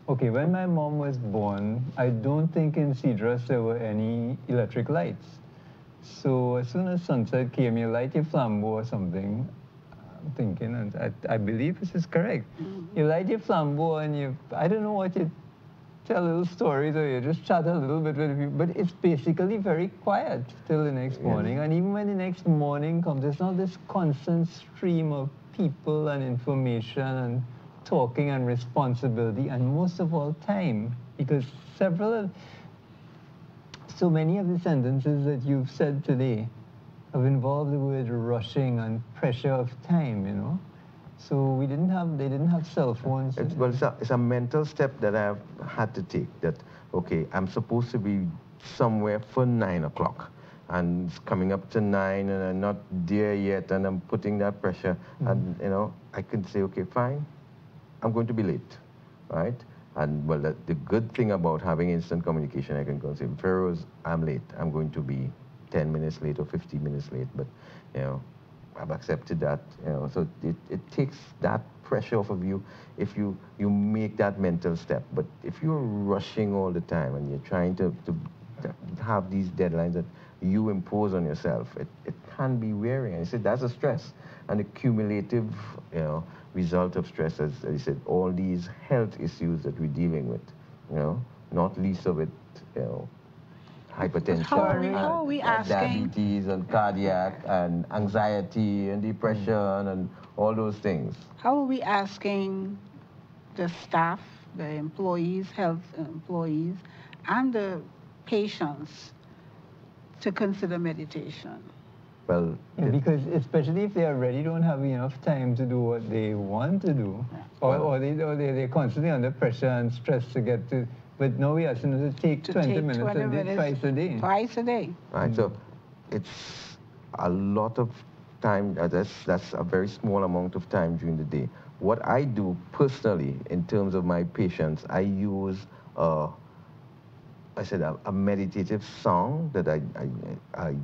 okay, when my mom was born, I don't think in Cedros there were any electric lights. So as soon as sunset came, you light your flambeau or something. I'm thinking, and I believe this is correct. You light your flambeau and I don't know what you tell little stories or you just chat a little bit with people, but it's basically very quiet till the next morning. And even when the next morning comes, there's not this constant stream of people and information and talking and responsibility, and most of all, time. Because so many of the sentences that you've said today have involved the word rushing and pressure of time, you know. So they didn't have cell phones. It's a mental step that I've had to take, that, okay, I'm supposed to be somewhere for 9 o'clock. And it's coming up to 9 and I'm not there yet and I'm putting that pressure. And, you know, I can say, okay, fine, I'm going to be late, right? And, well, the good thing about having instant communication, I can go and say, Feroze, I'm late. I'm going to be 10 minutes late or 15 minutes late, but, you know, I've accepted that, you know, so it takes that pressure off of you if you make that mental step. But if you're rushing all the time and you're trying to have these deadlines that you impose on yourself, it can be wearing. And I said that's a stress, and the cumulative, you know, result of stress, as I said, all these health issues that we're dealing with, you know, not least of it, you know, hypertension, How are we asking? diabetes and cardiac and anxiety and depression and all those things. How are we asking the staff, the employees, health employees, and the patients to consider meditation? Well, because especially if they already don't have enough time to do what they want to do, or they're constantly under pressure and stress to get to. But now we ask them to take 20 minutes a day, twice a day. Twice a day. Right, so it's a lot of time. That's a very small amount of time during the day. What I do personally, in terms of my patients, I use a meditative song that I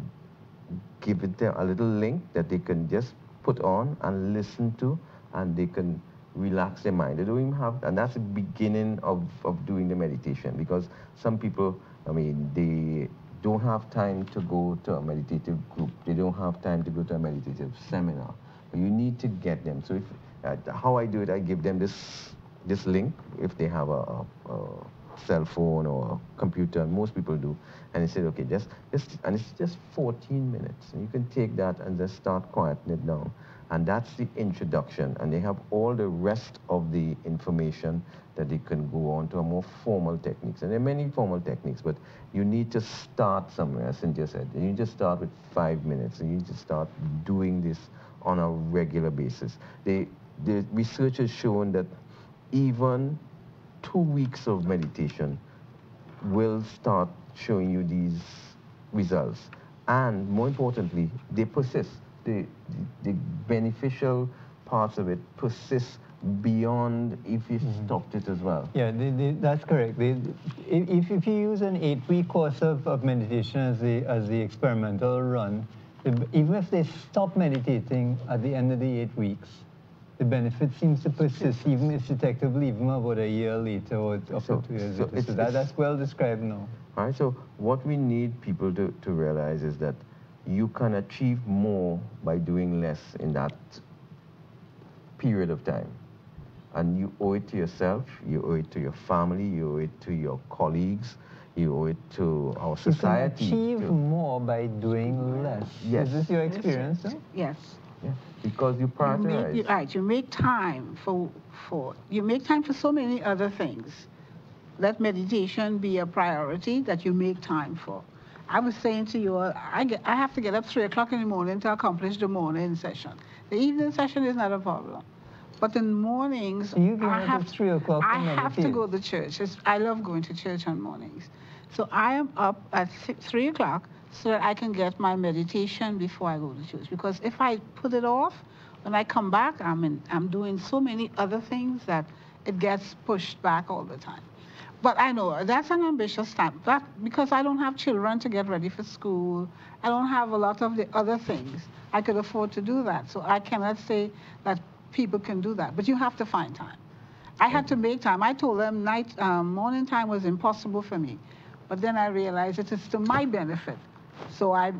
give it them a little link that they can just put on and listen to, and they can relax their mind. They don't even have, and that's the beginning of doing the meditation, because some people, I mean, they don't have time to go to a meditative group. They don't have time to go to a meditative seminar. But you need to get them. So how I do it, I give them this link if they have a cell phone or a computer, and most people do, and they say, okay, and it's just 14 minutes, and you can take that and just start quieting it down. And that's the introduction, and they have all the rest of the information that they can go on to a more formal techniques. And there are many formal techniques, but you need to start somewhere, as Cynthia said. You just start with 5 minutes, and you just start doing this on a regular basis. The research has shown that even 2 weeks of meditation will start showing you these results. And more importantly, they persist. The beneficial parts of it persist beyond if you stopped it as well. Yeah, that's correct. If you use an 8-week course of meditation as the experimental run, even if they stop meditating at the end of the 8 weeks, the benefit seems to persist, even if detectable, even about a year later or up to 2 years later. So that's well described now. All right, so what we need people to realize is that you can achieve more by doing less in that period of time. And you owe it to yourself, you owe it to your family, you owe it to your colleagues, you owe it to our society. You can achieve more by doing less. Yes. Is this your experience? Yes. Yeah, because you prioritize. You make time you make time for so many other things. Let meditation be a priority that you make time for. I was saying to you, I have to get up 3 o'clock in the morning to accomplish the morning session. The evening session is not a problem. But in mornings, I have to go to church. I love going to church on mornings. So I am up at 3 o'clock so that I can get my meditation before I go to church. Because if I put it off, when I come back, I'm doing so many other things that it gets pushed back all the time. But I know that's an ambitious time. But because I don't have children to get ready for school, I don't have a lot of the other things. I could afford to do that. So I cannot say that people can do that. But you have to find time. I had to make time. I told them morning time was impossible for me. But then I realized it is to my benefit. So I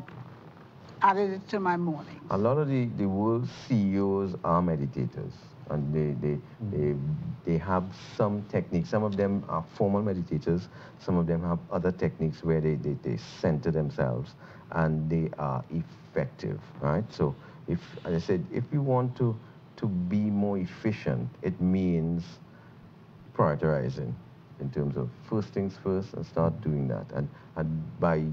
added it to my mornings. A lot of the world CEOs are meditators, and they have some techniques. Some of them are formal meditators. Some of them have other techniques where they center themselves, and they are effective, right? So, if, as I said, if you want to be more efficient, it means prioritizing in terms of first things first and start doing that. And by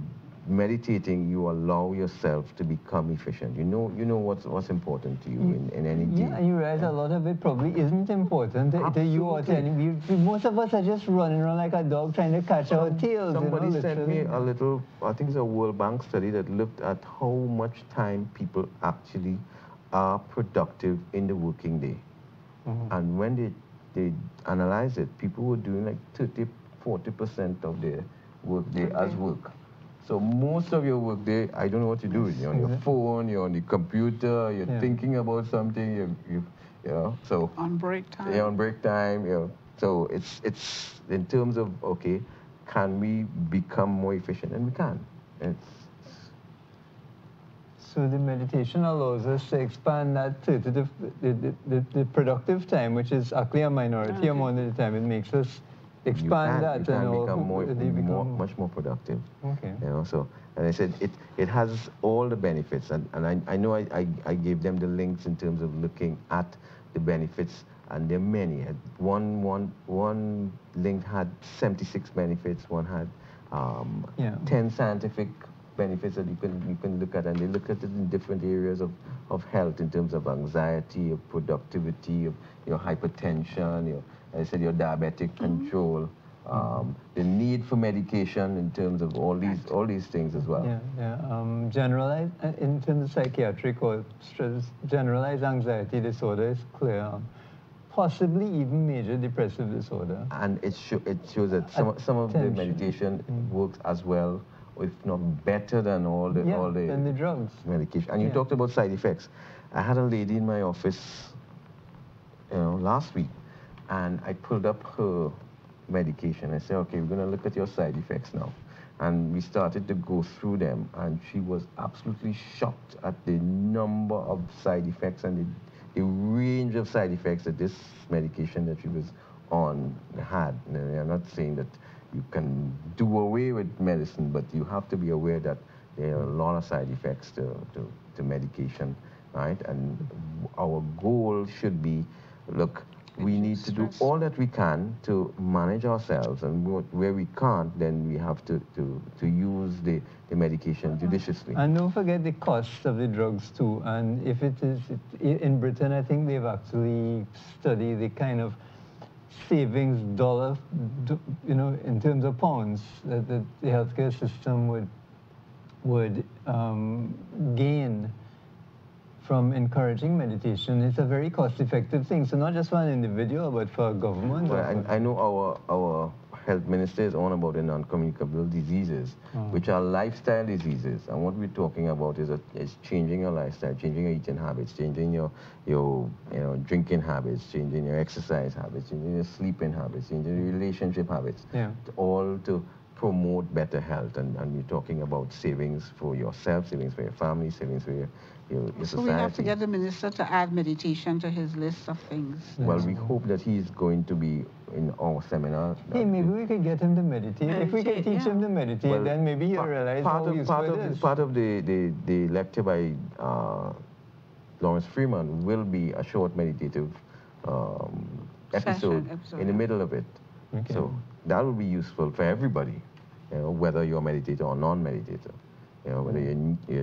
meditating, you allow yourself to become efficient. You know what's important to you in any day. Yeah, and you realize a lot of it probably isn't important to you or to any. Most of us are just running around like a dog trying to catch our tails. Somebody sent me a little, I think it's a World Bank study that looked at how much time people actually are productive in the working day. And when they analyzed it, people were doing like 30–40% of their work day as work. So most of your work day, I don't know what you do. You're on your phone, you're on the computer, you're thinking about something, you know, so. On break time. Yeah, on break time, you know. So it's in terms of, okay, can we become more efficient? And we can. So the meditation allows us to expand that to the productive time, which is actually a minority amount of the time. It makes us expand that. You can become much more productive. Okay. You know, so, and I said it has all the benefits, and I know I gave them the links in terms of looking at the benefits, and there are many. One link had 76 benefits. One had 10 scientific benefits that you can look at, and they look at it in different areas of health in terms of anxiety, of productivity, of your hypertension, as I said, your diabetic control, the need for medication in terms of all these things as well. Generalized in terms of psychiatric or generalized anxiety disorder is clear. Possibly even major depressive disorder. And it shows that some of the meditation works as well, if not better than all the drugs medication. And you talked about side effects. I had a lady in my office, last week, and I pulled up her medication. I said, okay, we're going to look at your side effects now. And we started to go through them, and she was absolutely shocked at the number of side effects and the range of side effects that this medication that she was on had. I'm not saying that you can do away with medicine, but you have to be aware that there are a lot of side effects to medication, right? And our goal should be, look, we need to do all that we can to manage ourselves, and where we can't, then we have to use the medication judiciously. And don't forget the cost of the drugs too. And if it is, in Britain, I think they've actually studied the kind of savings in terms of pounds that the healthcare system would gain from encouraging meditation. It's a very cost-effective thing. So not just for an individual, but for a government. Well, I know our health minister is on about the non-communicable diseases, which are lifestyle diseases. And what we're talking about is changing your lifestyle, changing your eating habits, changing your drinking habits, changing your exercise habits, changing your sleeping habits, changing your relationship habits, all to promote better health. And we're talking about savings for yourself, savings for your family, savings for your society. So we have to get the minister to add meditation to his list of things. Well, we hope that he's going to be in our seminar. Hey, maybe we could get him to meditate. If we can teach him to meditate, then maybe he'll realize how useful it is. Part of the lecture by Lawrence Freeman will be a short meditative episode in the middle of it. Okay. So that will be useful for everybody, whether you're a meditator or non-meditator. Whether you're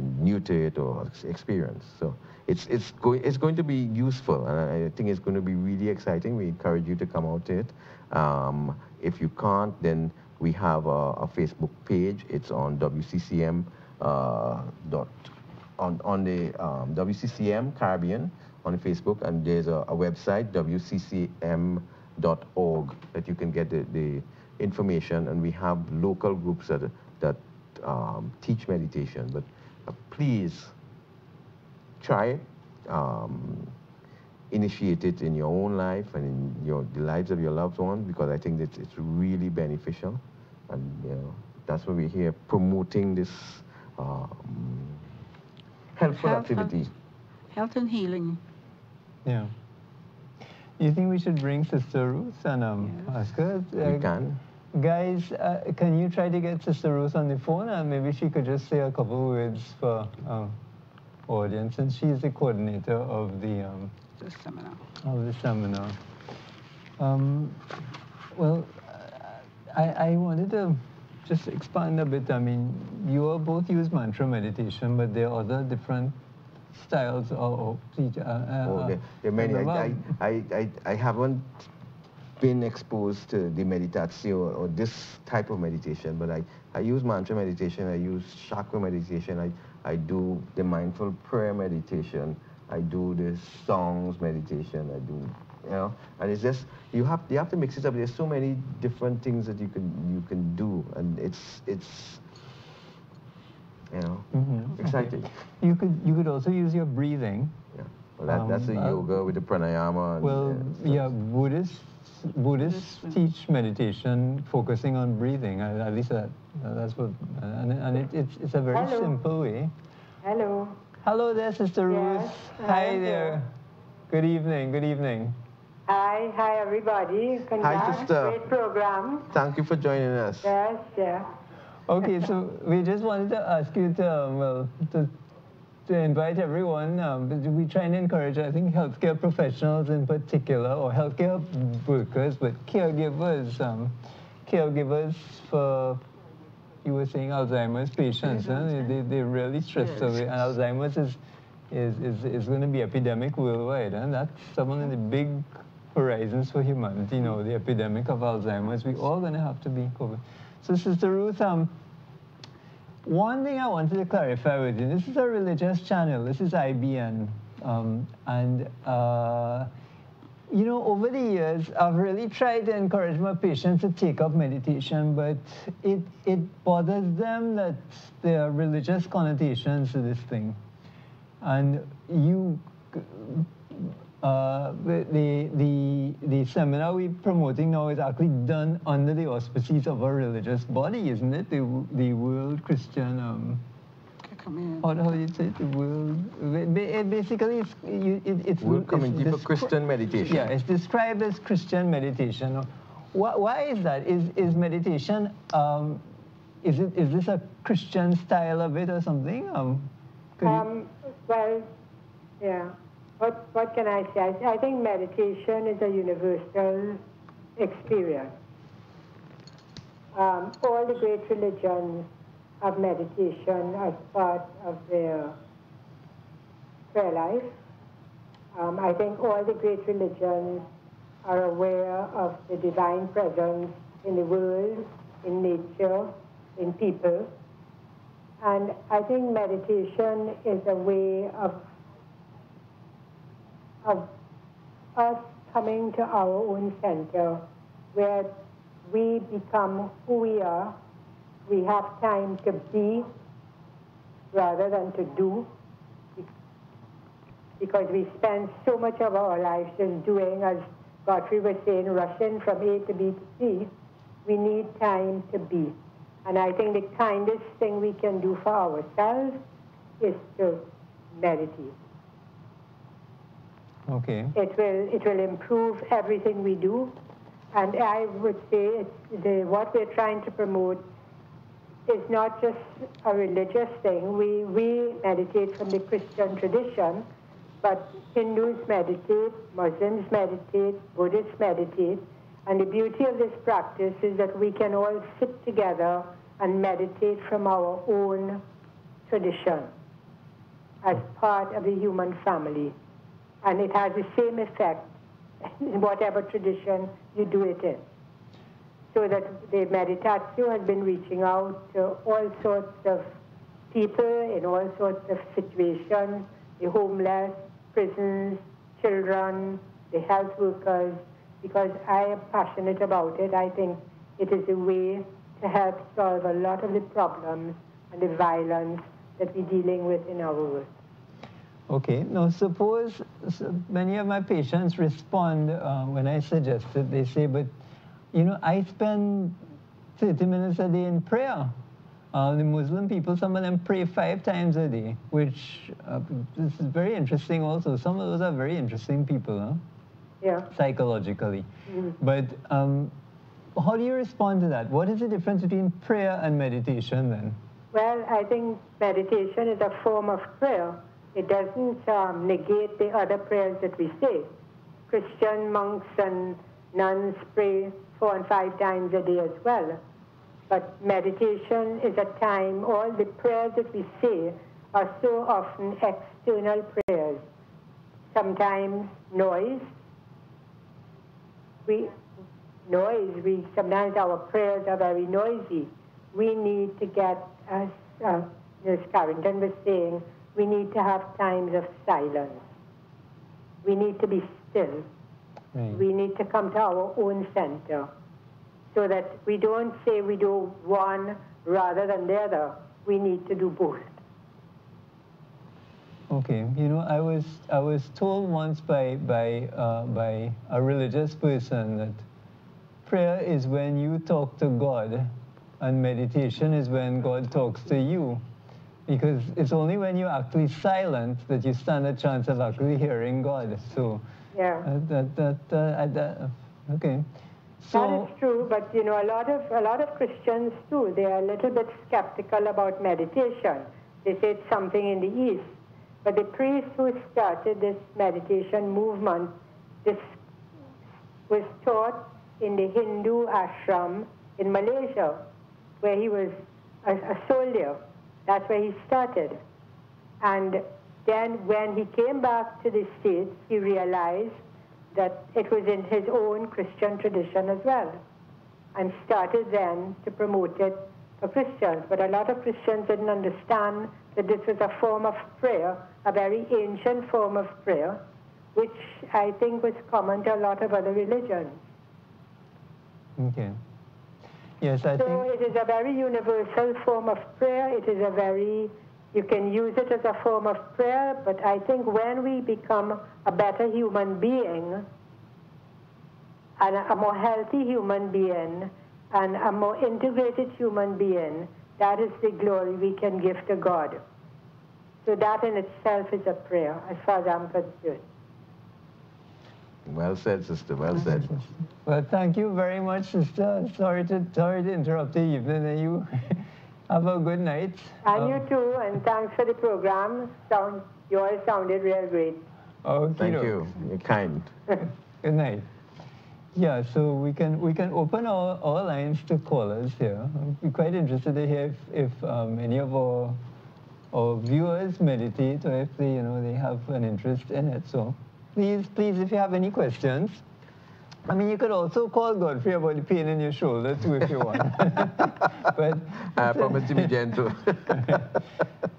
new to it or experienced. So it's going to be useful, and I think it's going to be really exciting. We encourage you to come out to it. If you can't, then we have a Facebook page. It's on WCCM on the WCCM Caribbean on Facebook, and there's a website, WCCM.org, that you can get the information, and we have local groups that teach meditation. But please try it, initiate it in your own life and in the lives of your loved ones, because I think that it's really beneficial. And that's why we're here promoting this Healthful activity. Health and healing. Yeah. You think we should bring Sister Ruth and ask her? We can. Guys, can you try to get Sister Ruth on the phone, and maybe she could just say a couple words for audience, and she's the coordinator of the seminar. Well, I wanted to just expand a bit. I mean, you all both use mantra meditation, but there are other different styles or there are many. I haven't been exposed to the meditatio or this type of meditation, but I use mantra meditation, I use chakra meditation, I do the mindful prayer meditation, I do the songs meditation, I do, you know, and it's just, you have to mix it up. There's so many different things that you can do, and it's you know, exciting. Okay. You could also use your breathing. Yeah, well, that's the yoga with the pranayama. And, well, yeah, Buddhists teach meditation focusing on breathing. At least that's what, and it's a very simple way. Hello. Hello there, Sister Ruth. Yes. Hi there. Good evening. Good evening. Hi, everybody. Congrats. Hi, sister. Great program. Thank you for joining us. Yes, yeah. Okay, so we just wanted to ask you to invite everyone. We're trying to encourage, I think, healthcare professionals in particular, or healthcare workers, but caregivers for, you were saying, Alzheimer's patients. They're really stressed away, and Alzheimer's is going to be epidemic worldwide, and that's one of the big horizons for humanity, you know, the epidemic of Alzheimer's. We're all going to have to be covered. So, Sister Ruth, one thing I wanted to clarify with you, this is a religious channel, this is IBN, you know, over the years, I've really tried to encourage my patients to take up meditation, but it bothers them that there are religious connotations to this thing. And the seminar we're promoting now is actually done under the auspices of a religious body, isn't it? The World Christian, how do you say it? The World, basically it's World Committee for Christian Meditation. Yeah, it's described as Christian meditation. Why is that? Is meditation, is this a Christian style of it or something? Well, yeah. What can I say? I think meditation is a universal experience. All the great religions have meditation as part of their prayer life. I think all the great religions are aware of the divine presence in the world, in nature, in people. And I think meditation is a way of us coming to our own center, where we become who we are. We have time to be rather than to do, because we spend so much of our lives just doing, as Godfrey was saying, rushing from A to B to C. We need time to be. And I think the kindest thing we can do for ourselves is to meditate. Okay. It will improve everything we do, and I would say what we're trying to promote is not just a religious thing. We meditate from the Christian tradition, but Hindus meditate, Muslims meditate, Buddhists meditate, and the beauty of this practice is that we can all sit together and meditate from our own tradition as part of the human family. And it has the same effect in whatever tradition you do it in. So that the meditatio has been reaching out to all sorts of people in all sorts of situations, the homeless, prisons, children, the health workers, because I am passionate about it. I think it is a way to help solve a lot of the problems and the violence that we're dealing with in our world. Okay, now suppose many of my patients respond when I suggest it. They say, but you know, I spend 30 minutes a day in prayer. The Muslim people, some of them pray 5 times a day, which this is very interesting also. Some of those are very interesting people, huh? Yeah. Psychologically. Mm-hmm. But how do you respond to that? What is the difference between prayer and meditation then? Well, I think meditation is a form of prayer. It doesn't negate the other prayers that we say. Christian monks and nuns pray 4 and 5 times a day as well. But meditation is a time, all the prayers that we say are so often external prayers. Sometimes noise. Sometimes our prayers are very noisy. We need to get, as Ms. Carrington was saying, we need to have times of silence. We need to be still. Right. We need to come to our own center so that we don't say we do one rather than the other. We need to do both. Okay, you know, I was told once by a religious person that prayer is when you talk to God, and meditation is when God talks to you, because it's only when you're actually silent that you stand a chance of actually hearing God. So yeah, okay. So that is true, but you know, a lot of Christians too, they are a little bit skeptical about meditation. They say it's something in the East. But the priest who started this meditation movement, this was taught in the Hindu ashram in Malaysia, where he was a soldier. That's where he started. And then when he came back to the States, he realized that it was in his own Christian tradition as well, and started then to promote it for Christians. But a lot of Christians didn't understand that this was a form of prayer, a very ancient form of prayer, which I think was common to a lot of other religions. Okay. Yes, I think... So it is a very universal form of prayer. It is a very, you can use it as a form of prayer, but I think when we become a better human being, and a more healthy human being, and a more integrated human being, that is the glory we can give to God. So that in itself is a prayer, as far as I'm concerned. Well said, sister, well said. Well, thank you very much, sister. Sorry to interrupt the evening, and you have a good night. And you too, and thanks for the program. Yours sounded real great. Okay. Thank you. You're kind. Good night. Yeah, so we can open our lines to callers here. I'd be quite interested to hear if any of our viewers meditate, or if they have an interest in it. So please, if you have any questions. I mean, you could also call Godfrey about the pain in your shoulder too if you want. But I promise to be gentle.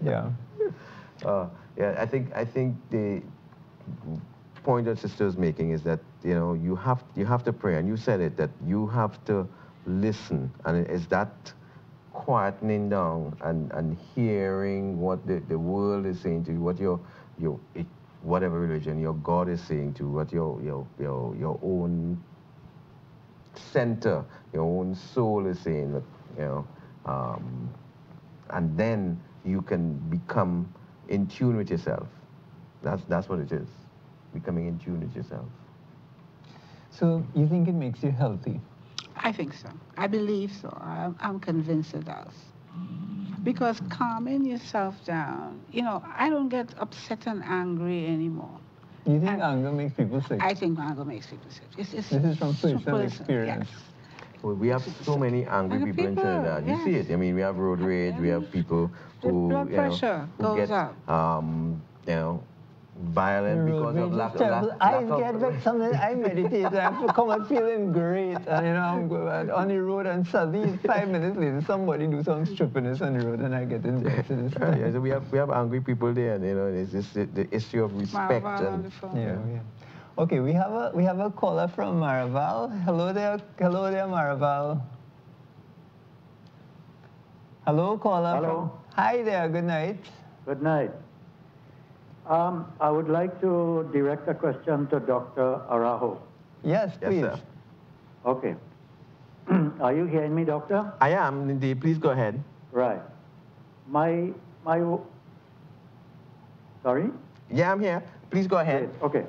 Yeah. Yeah, I think the point that sister is making is that you have to pray, and you said it, that you have to listen, and it's that quietening down and hearing what the world is saying to you, what whatever religion your God is saying to, what your own center, your own soul is saying, and then you can become in tune with yourself. That's what it is, becoming in tune with yourself. So you think it makes you healthy? I think so. I believe so. I'm convinced it does. Because calming yourself down, I don't get upset and angry anymore. You think anger makes people sick? I think anger makes people sick. This is from personal experience. Yes. Well, we have so many angry people in Trinidad. Yes. You see it. I mean, we have road rage. We have people who, blood pressure who goes get, up. violent because of lack of... I get back something, I meditate, I have to come out feeling great, and I'm on the road, and suddenly 5 minutes later somebody do some stupidness on the road, and I get invested. Yeah, so we have angry people there, and it's just the issue of respect. Yeah. Okay, we have a caller from Maraval. Hello there, Maraval. Hello, caller. Hello. Hi there. Good night. Good night. I would like to direct a question to Dr. Araujo. Yes, please. Yes, sir. Okay. Are you hearing me, doctor? I am, indeed. Please go ahead. Right. my, sorry? Yeah, I'm here. Please go ahead. Great. Okay.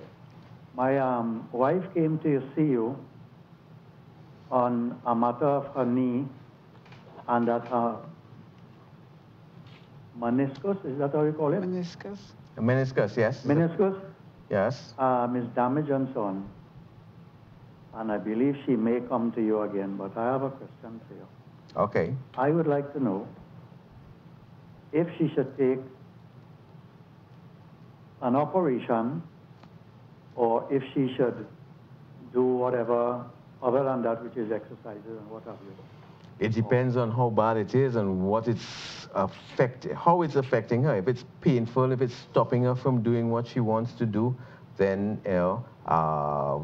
My wife came to see you on a matter of her knee and that her meniscus, is that how you call it? Meniscus. Meniscus, yes. Meniscus Yes. is damaged and so on. And I believe she may come to you again, but I have a question for you. Okay. I would like to know if she should take an operation or if she should do whatever other than that, which is exercises and what have you. It depends on how bad it is and what it's how it's affecting her. If it's painful, if it's stopping her from doing what she wants to do, then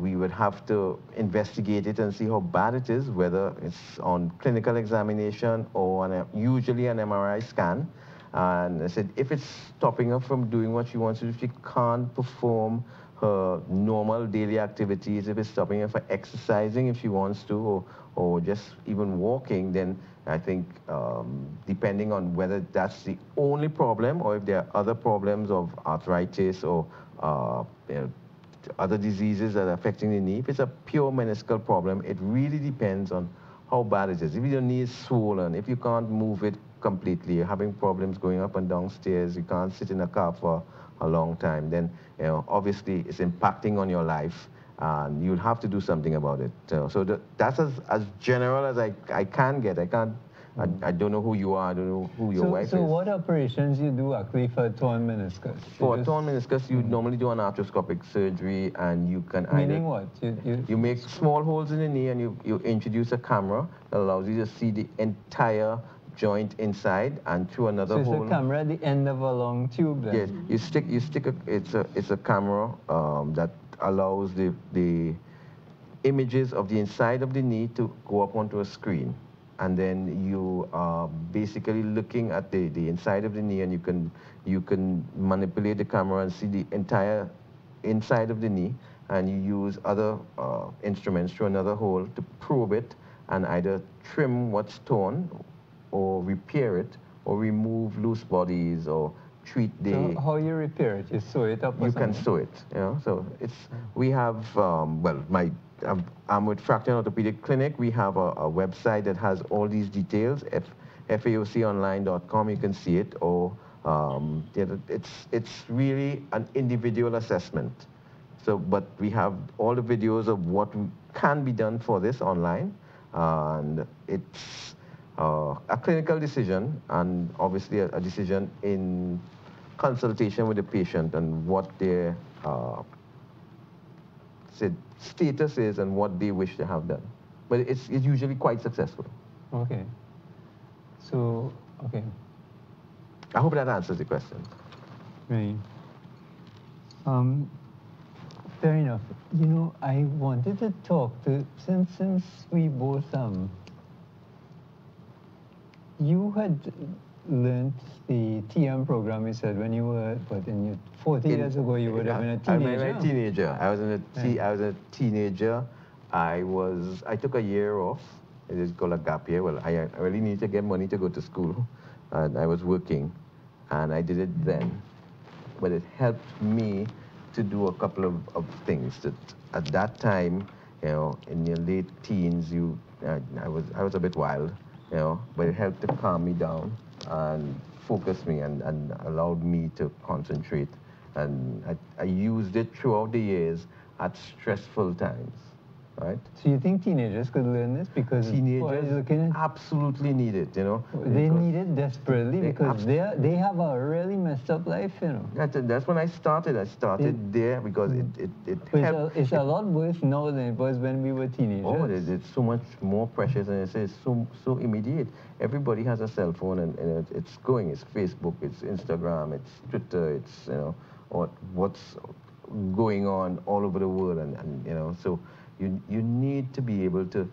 we would have to investigate it and see how bad it is, whether it's on clinical examination or on usually an MRI scan. And I said, if it's stopping her from doing what she wants to do, if she can't perform her normal daily activities, if it's stopping her from exercising if she wants to, or just even walking, then I think depending on whether that's the only problem or if there are other problems of arthritis or other diseases that are affecting the knee. If it's a pure meniscal problem, it really depends on how bad it is. If your knee is swollen, if you can't move it completely, you're having problems going up and down stairs, you can't sit in a car for a long time, then obviously it's impacting on your life and you'll have to do something about it. So that's as general as I can get. I don't know who you are, I don't know who your wife is. So what operations you do actually for a torn meniscus? For a torn meniscus, you normally do an arthroscopic surgery and you can Meaning what? You make small holes in the knee and you introduce a camera that allows you to see the entire joint inside and through another hole. So it's a camera at the end of a long tube then? Yes, it's a camera that allows the images of the inside of the knee to go up onto a screen. And then you are basically looking at the inside of the knee and you can manipulate the camera and see the entire inside of the knee, and you use other instruments through another hole to probe it and either trim what's torn or repair it or remove loose bodies or treat the... So how you repair it? You sew it up or something? You can sew it, so we have, I'm with Fracture and Orthopedic Clinic. We have a website that has all these details, faoconline.com, you can see it, or it's really an individual assessment. So, but we have all the videos of what can be done for this online, and it's a clinical decision, and obviously a decision in consultation with the patient and what their status is and what they wish to have done. But it's usually quite successful. Okay. So, okay. I hope that answers the question. Right. Fair enough. I wanted to talk to, since we both, you had learned the TM program, you said, when you were, what, 40 years ago, you would have been a teenager? I was a teenager. I was a teenager. I took a year off. It is called a gap year. Well, I really needed to get money to go to school, and I was working, and I did it then. But it helped me to do a couple of things. That at that time, in your late teens, I was a bit wild, but it helped to calm me down and focus me and allowed me to concentrate. And I used it throughout the years at stressful times, right? So you think teenagers could learn this? Because teenagers absolutely need it, They need it desperately because they have a really messed up life, That's when I started. I started there because it helped. It's a lot worse now than it was when we were teenagers. Oh, it's so much more precious, and it's so immediate. Everybody has a cell phone, and it's going. It's Facebook, it's Instagram, it's Twitter, it's or what's going on all over the world, and so you need to be able to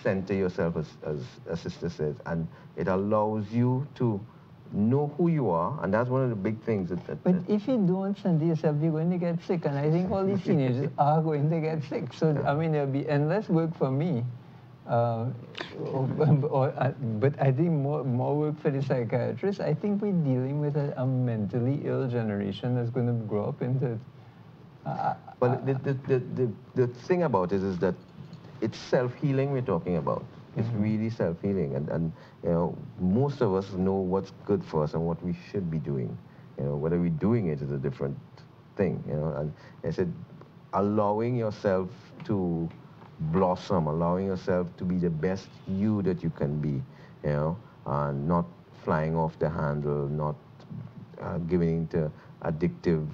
center yourself, as Sister says, and it allows you to know who you are, and that's one of the big things. But if you don't center yourself, you're going to get sick, and I think all these teenagers are going to get sick. So, I mean, there'll be endless work for me But I think more work for the psychiatrist. I think we're dealing with a mentally ill generation that's going to grow up into. Well, the thing about it is that it's self-healing we're talking about. It's really self-healing, and you know, most of us know what's good for us and what we should be doing. You know, whether we're doing it is a different thing. You know, and I said, allowing yourself to blossom, allowing yourself to be the best you that you can be. You know, and not flying off the handle, not giving into addictive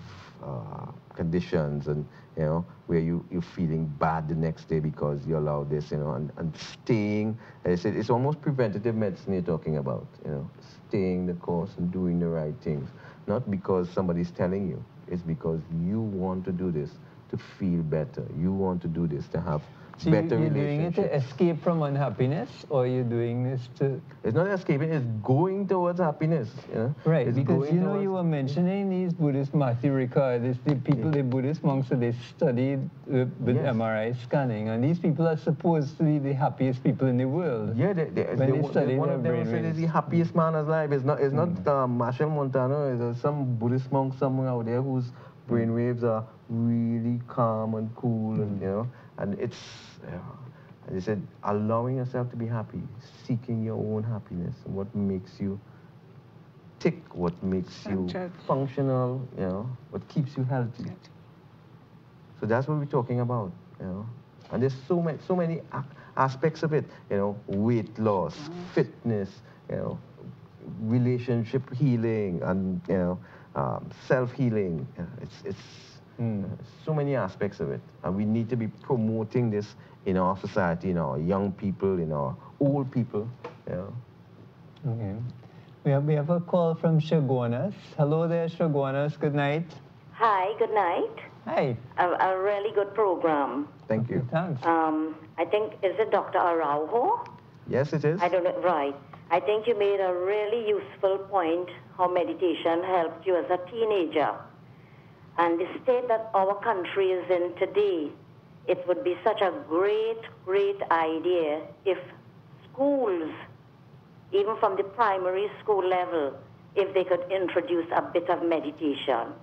conditions, and you know, where you're feeling bad the next day because you allow this, you know, and staying, as I said, it's almost preventative medicine you're talking about, you know, staying the course and doing the right things, not because somebody's telling you, it's because you want to do this to feel better, you want to do this to have so better you're doing it relationships. to escape from unhappiness, or you're doing this to... It's not escaping, it's going towards happiness. You know? Right, it's because you know you were mentioning these Buddhist Matthew Ricard, the people, the Buddhist monks, that they studied with MRI scanning, and these people are supposed to be the happiest people in the world. Yeah, One of them said is the happiest man alive. It's not Marshall Montano. It's some Buddhist monk somewhere out there whose brainwaves are really calm and cool, and you know, and it's. And they said, allowing yourself to be happy, seeking your own happiness, and what makes you tick, what makes you functional, you know, what keeps you healthy. So that's what we're talking about, you know. And there's so many aspects of it, you know, weight loss, fitness, you know, relationship healing, and you know, self-healing. You know, it's so many aspects of it, and we need to be promoting this in our society, in our young people, in our old people. You know. Okay. We have a call from Shagonas. Hello there, Shagonas. Good night. Hi, good night. Hi. A really good program. Thank you. Thanks. I think, is it Dr. Araujo? Yes, it is. I don't know, right. I think you made a really useful point, how meditation helped you as a teenager. And the state that our country is in today, it would be such a great idea if schools, even from the primary school level, if they could introduce a bit of meditation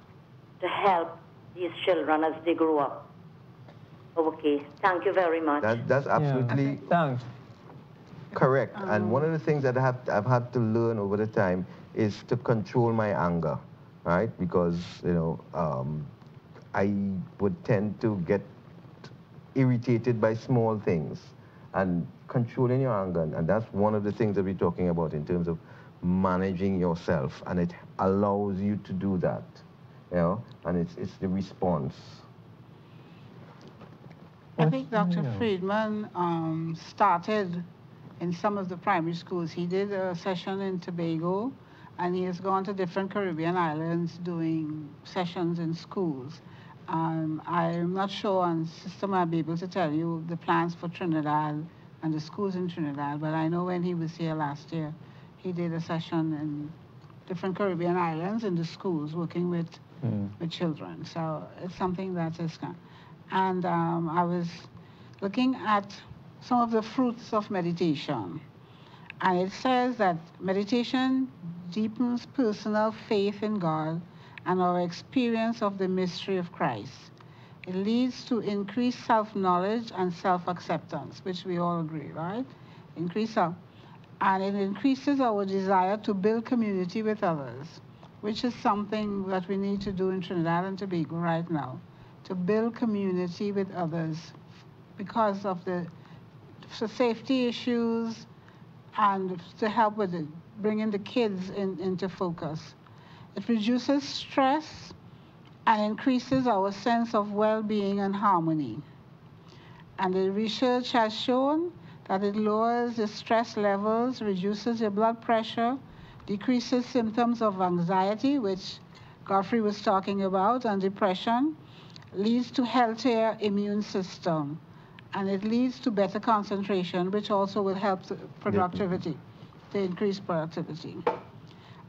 to help these children as they grow up. Okay, thank you very much. That's absolutely correct. And one of the things that I've had to learn over the time is to control my anger, right? Because, you know, I would tend to get irritated by small things, and controlling your anger, and that's one of the things that we're talking about in terms of managing yourself, and it allows you to do that, you know, and it's the response. I think Dr. Friedman started in some of the primary schools. He did a session in Tobago, and he has gone to different Caribbean islands doing sessions in schools. I'm not sure, and Sister might be able to tell you the plans for Trinidad and the schools in Trinidad, but I know when he was here last year, he did a session in different Caribbean islands in the schools working with children. So it's something that is kind. And I was looking at some of the fruits of meditation. And it says that meditation deepens personal faith in God and our experience of the mystery of Christ. It leads to increased self-knowledge and self-acceptance, which we all agree, right? And it increases our desire to build community with others, which is something that we need to do in Trinidad and Tobago right now, to build community with others because of the safety issues and to help with bringing the kids into focus. It reduces stress and increases our sense of well-being and harmony. And the research has shown that it lowers the stress levels, reduces your blood pressure, decreases symptoms of anxiety, which Godfrey was talking about, and depression, leads to healthier immune system, and it leads to better concentration, which also will help productivity, to increase productivity.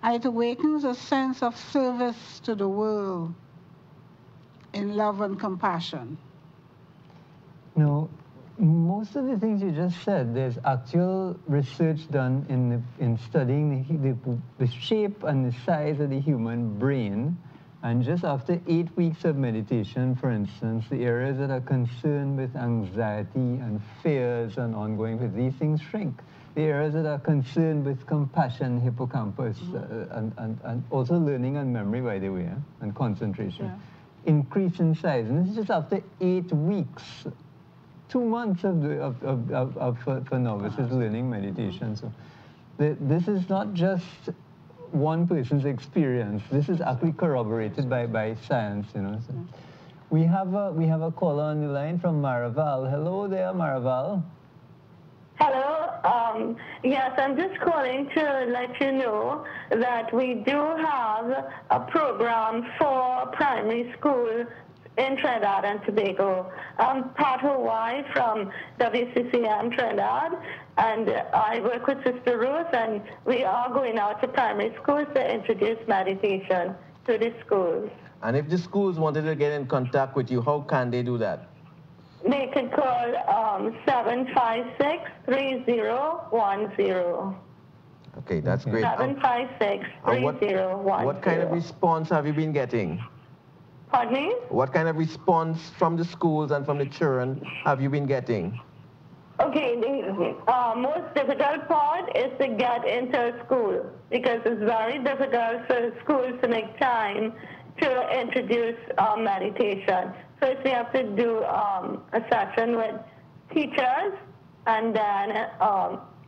And it awakens a sense of service to the world in love and compassion. No, Most of the things you just said, there's actual research done in studying the shape and the size of the human brain. And just after 8 weeks of meditation, for instance, the areas that are concerned with anxiety and fears and ongoing with these things shrink. The areas that are concerned with compassion, hippocampus, and also learning and memory, by the way, and concentration, increase in size. And this is just after 8 weeks. 2 months for novices learning meditation. So this is not just one person's experience. This is actually corroborated by science, you know. So we have a caller on the line from Maraval. Hello there, Maraval. Hello. Yes, I'm just calling to let you know that we do have a program for primary school in Trinidad and Tobago. I'm Pat Hawaii from WCCM Trinidad, and I work with Sister Ruth, and we are going out to primary schools to introduce meditation to the schools. And if the schools wanted to get in contact with you, how can they do that? They could call 756-3010. Okay, that's great. 756-3010. What kind of response have you been getting? Pardon me? What kind of response from the schools and from the children have you been getting? Okay, the most difficult part is to get into school, because it's very difficult for schools to make time to introduce meditation. First, we have to do a session with teachers and then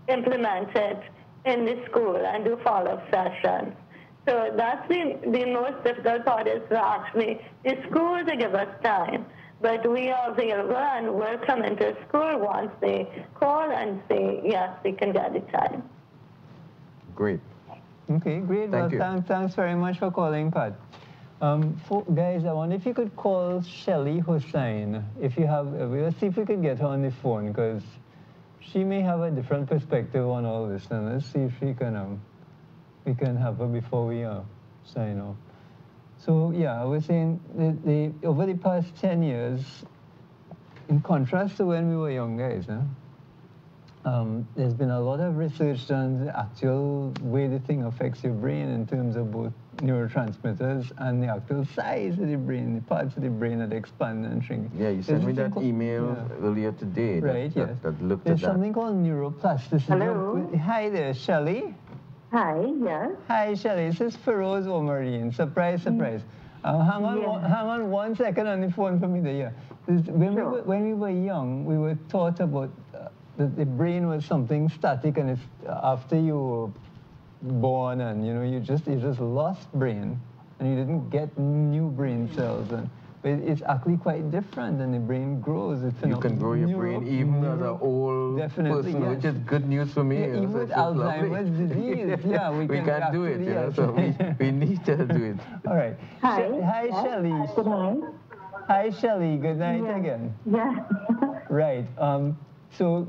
implement it in the school and do follow-up sessions. So that's the most difficult part, is actually the school to give us time. But we are available and we'll come into school once they call and say, yes, we can get the time. Great. Okay, great. Thank you. Thanks very much for calling, Pat. Guys, I wonder if you could call Shelly Hussain. If you have, let's see if we could get her on the phone, because she may have a different perspective on all this. And let's see if we can have her before we sign off. So yeah, I was saying over the past 10 years, in contrast to when we were young guys, there's been a lot of research done the actual way the thing affects your brain in terms of both neurotransmitters and the actual size of the brain, the parts of the brain that expand and shrink. Yeah, you sent me that email earlier today. Right, yes. That looked There's at that. something called neuroplasticity. Hello. Hi there, Shelley. Hi, yes. Hi, Shelley. This is Feroze Omardeen. Surprise, surprise. Hang on 1 second on the phone for me there. Yeah. When we were young, we were taught about that the brain was something static, and it's after you were born, and you just lost brain, and you didn't get new brain cells. But it's actually quite different, and the brain grows. You can grow your brain even as an old person, which is good news for me. Yeah, even with Alzheimer's disease, yeah, we can do it. So we need to do it. All right. Hi, Shelley. Good night. Hi, Shelley. Good night again. Yeah. Right. So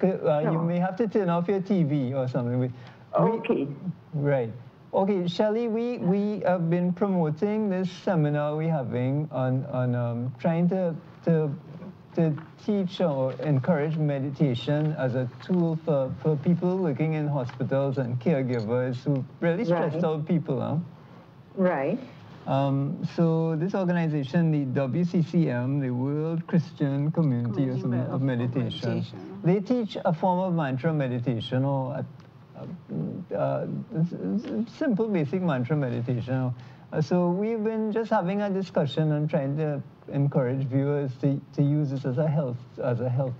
you may have to turn off your TV or something. Okay. Right. Okay, Shelley, we have been promoting this seminar we're having on trying to teach or encourage meditation as a tool for people working in hospitals and caregivers who really stressed out people. Right. So this organization, the WCCM, the World Christian Community of Meditation, they teach a form of mantra meditation, or simple basic mantra meditation. So we've been just having a discussion and trying to encourage viewers to use this as a health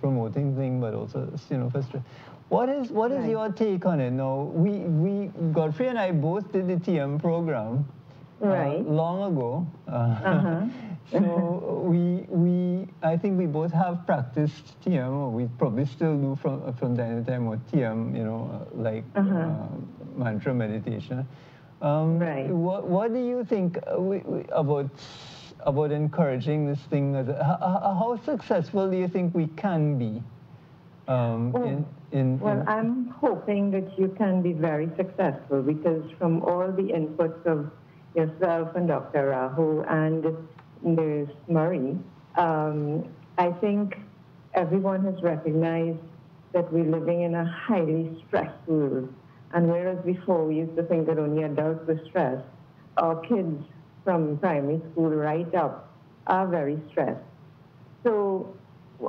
promoting thing, but also for stress. What is your take on it? Now we Godfrey and I both did the TM program long ago. So I think we both have practiced TM, or we probably still do from time to time, or TM, mantra meditation. What do you think about encouraging this thing? How successful do you think we can be? Well, I'm hoping that you can be very successful, because from all the inputs of yourself and Dr. Rahu and Nurse Marie, I think everyone has recognized that we're living in a highly stressed world. And whereas before we used to think that only adults were stressed, our kids from primary school right up are very stressed. So,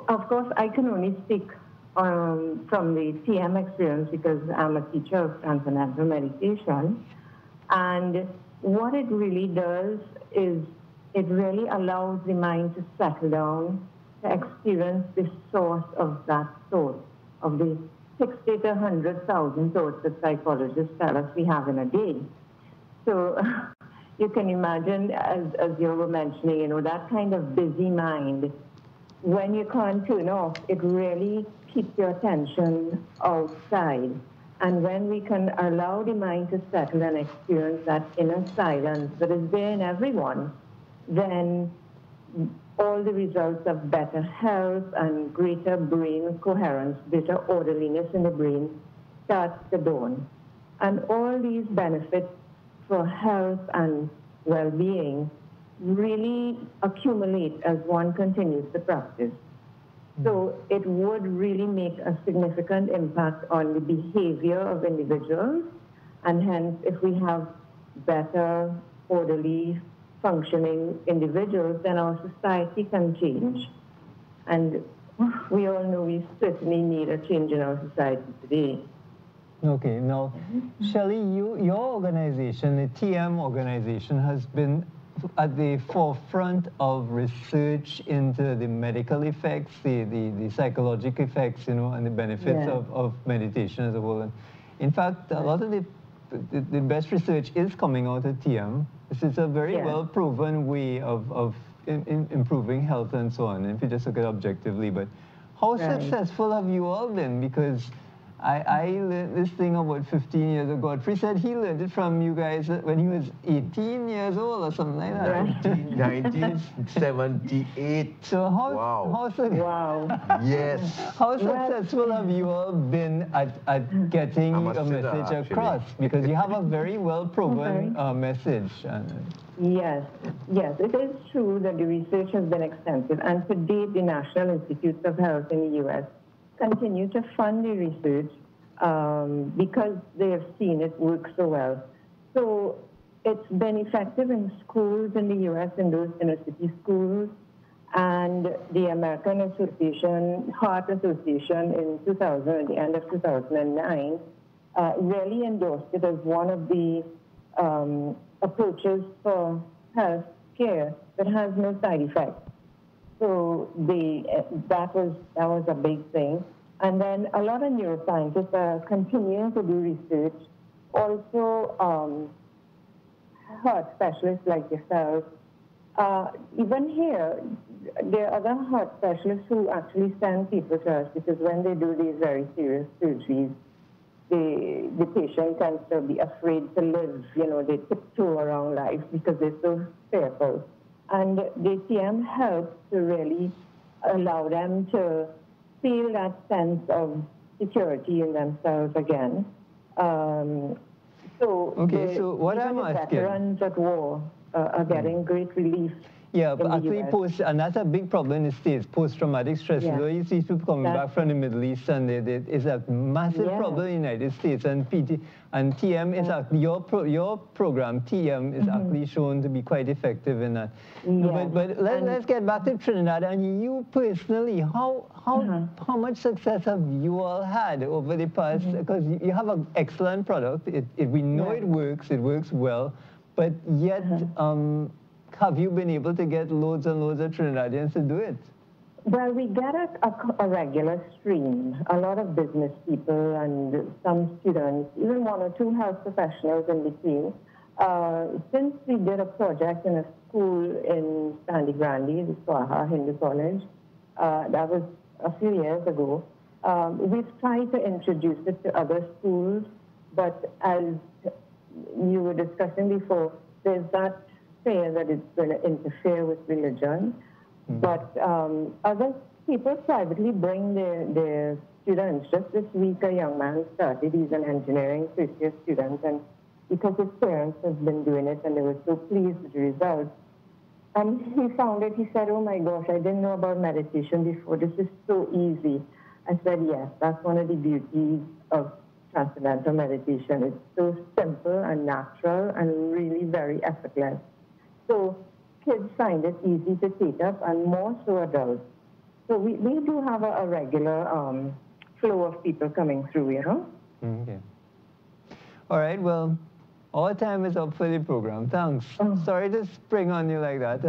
of course, I can only speak from the TM experience because I'm a teacher of transcendental meditation. And what it really does is it really allows the mind to settle down, to experience the source of that thought, of the 60 to 100,000 thoughts that psychologists tell us we have in a day. So you can imagine, as you were mentioning, you know, that kind of busy mind, when you can't turn off, it really keeps your attention outside. And when we can allow the mind to settle and experience that inner silence that is there in everyone, then all the results of better health and greater brain coherence, greater orderliness in the brain starts to dawn. And all these benefits for health and well-being really accumulate as one continues to practice. So it would really make a significant impact on the behavior of individuals, and hence if we have better, orderly, functioning individuals, then our society can change. And we all know we certainly need a change in our society today. Okay, now, Shelley, your organization, the TM organization, has been at the forefront of research into the medical effects, the psychological effects, you know, and the benefits of meditation as a whole. And in fact, a lot of the best research is coming out of TM. This is a very well-proven way of improving health and so on, if you just look at it objectively. But how successful have you all been? Because I learned this thing about 15 years ago. Godfrey said he learned it from you guys when he was 18 years old or something like that. 1978. So yes. How successful have you all been at getting a message across? Because you have a very well-proven message. Yes, it is true that the research has been extensive, and to date, the National Institutes of Health in the U.S. continue to fund the research because they have seen it work so well. So it's been effective in schools in the U.S., in those inner-city schools, and the American Heart Association in 2000, at the end of 2009, really endorsed it as one of the approaches for health care that has no side effects. So that was a big thing. And then a lot of neuroscientists are continuing to do research. Also, heart specialists like yourself. Even here, there are other heart specialists who actually send people to us because when they do these very serious surgeries, the patient tends to be afraid to live. You know, they tiptoe around life because they're so fearful. And the TM helps to really allow them to feel that sense of security in themselves again. So what I'm asking, veterans at war are getting great relief. Yeah, but actually, and that's a big problem in the States, post-traumatic stress. You know, you see people coming back from the Middle East, and it's a massive problem in the United States. And TM is actually, your program, TM, is actually shown to be quite effective in that. But let's get back to Trinidad. And you personally, how much success have you all had over the past? Because you have an excellent product. We know it works well, but yet, have you been able to get loads and loads of Trinidadians to do it? Well, we get a regular stream. A lot of business people and some students, even one or two health professionals in between. Since we did a project in a school in Sandy Grande, the Swaha Hindu College, that was a few years ago, we've tried to introduce it to other schools, but as you were discussing before, there's that fear that it's going to interfere with religion. But other people privately bring their students. Just this week, a young man started. He's an engineering first-year student, and because his parents have been doing it and they were so pleased with the results, And he found it, he said, oh my gosh, I didn't know about meditation before. This is so easy. I said, yes, that's one of the beauties of transcendental meditation. It's so simple and natural and really very effortless. So kids find it easy to take up, and more so adults. So we do have a regular flow of people coming through, you know? Okay. All right, well, our time is up for the program. Thanks. Sorry to spring on you like that.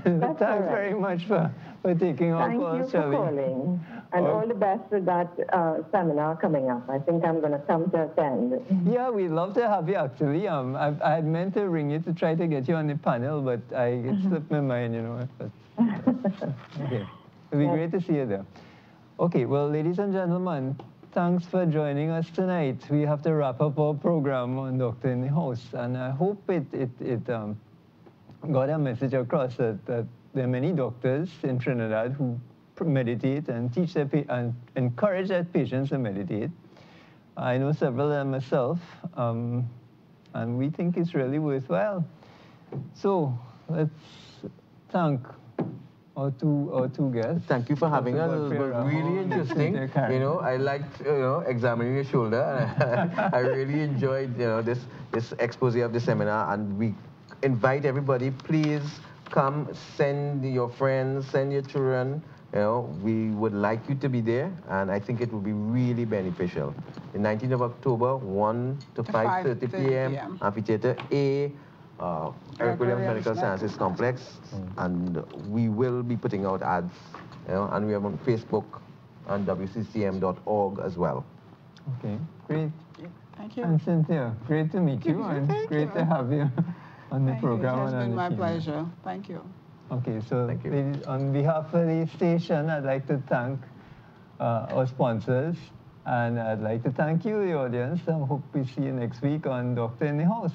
Thanks very much for taking our call, Thank you for calling. And all the best with that seminar coming up. I think I'm going to come to attend. Yeah, we'd love to have you, actually. I had meant to ring you to try to get you on the panel, but it slipped my mind, you know. Okay. It'd be great to see you there. Okay, well, ladies and gentlemen, thanks for joining us tonight. We have to wrap up our program on Doctor in the House, and I hope it got a message across that there are many doctors in Trinidad who meditate and teach and encourage their patients to meditate. I know several of them myself, and we think it's really worthwhile. So let's thank our two guests. Thank you for having us. It was really interesting. You know, I liked examining your shoulder. I really enjoyed this expose of the seminar, and we invite everybody, please come, send your friends, send your children. You know, we would like you to be there, and I think it will be really beneficial. The 19th of October, 1 to 5:30 p.m. Amphitheater A, Eric Williams Medical Sciences Complex, and we will be putting out ads, and we are on Facebook and wccm.org as well. Okay, great. Thank you. And Cynthia, great to meet you, and great to have you on the program. It has been my pleasure. Thank you. Okay, so ladies, on behalf of the station, I'd like to thank our sponsors, and I'd like to thank you, the audience. I hope we see you next week on Doctor in the House.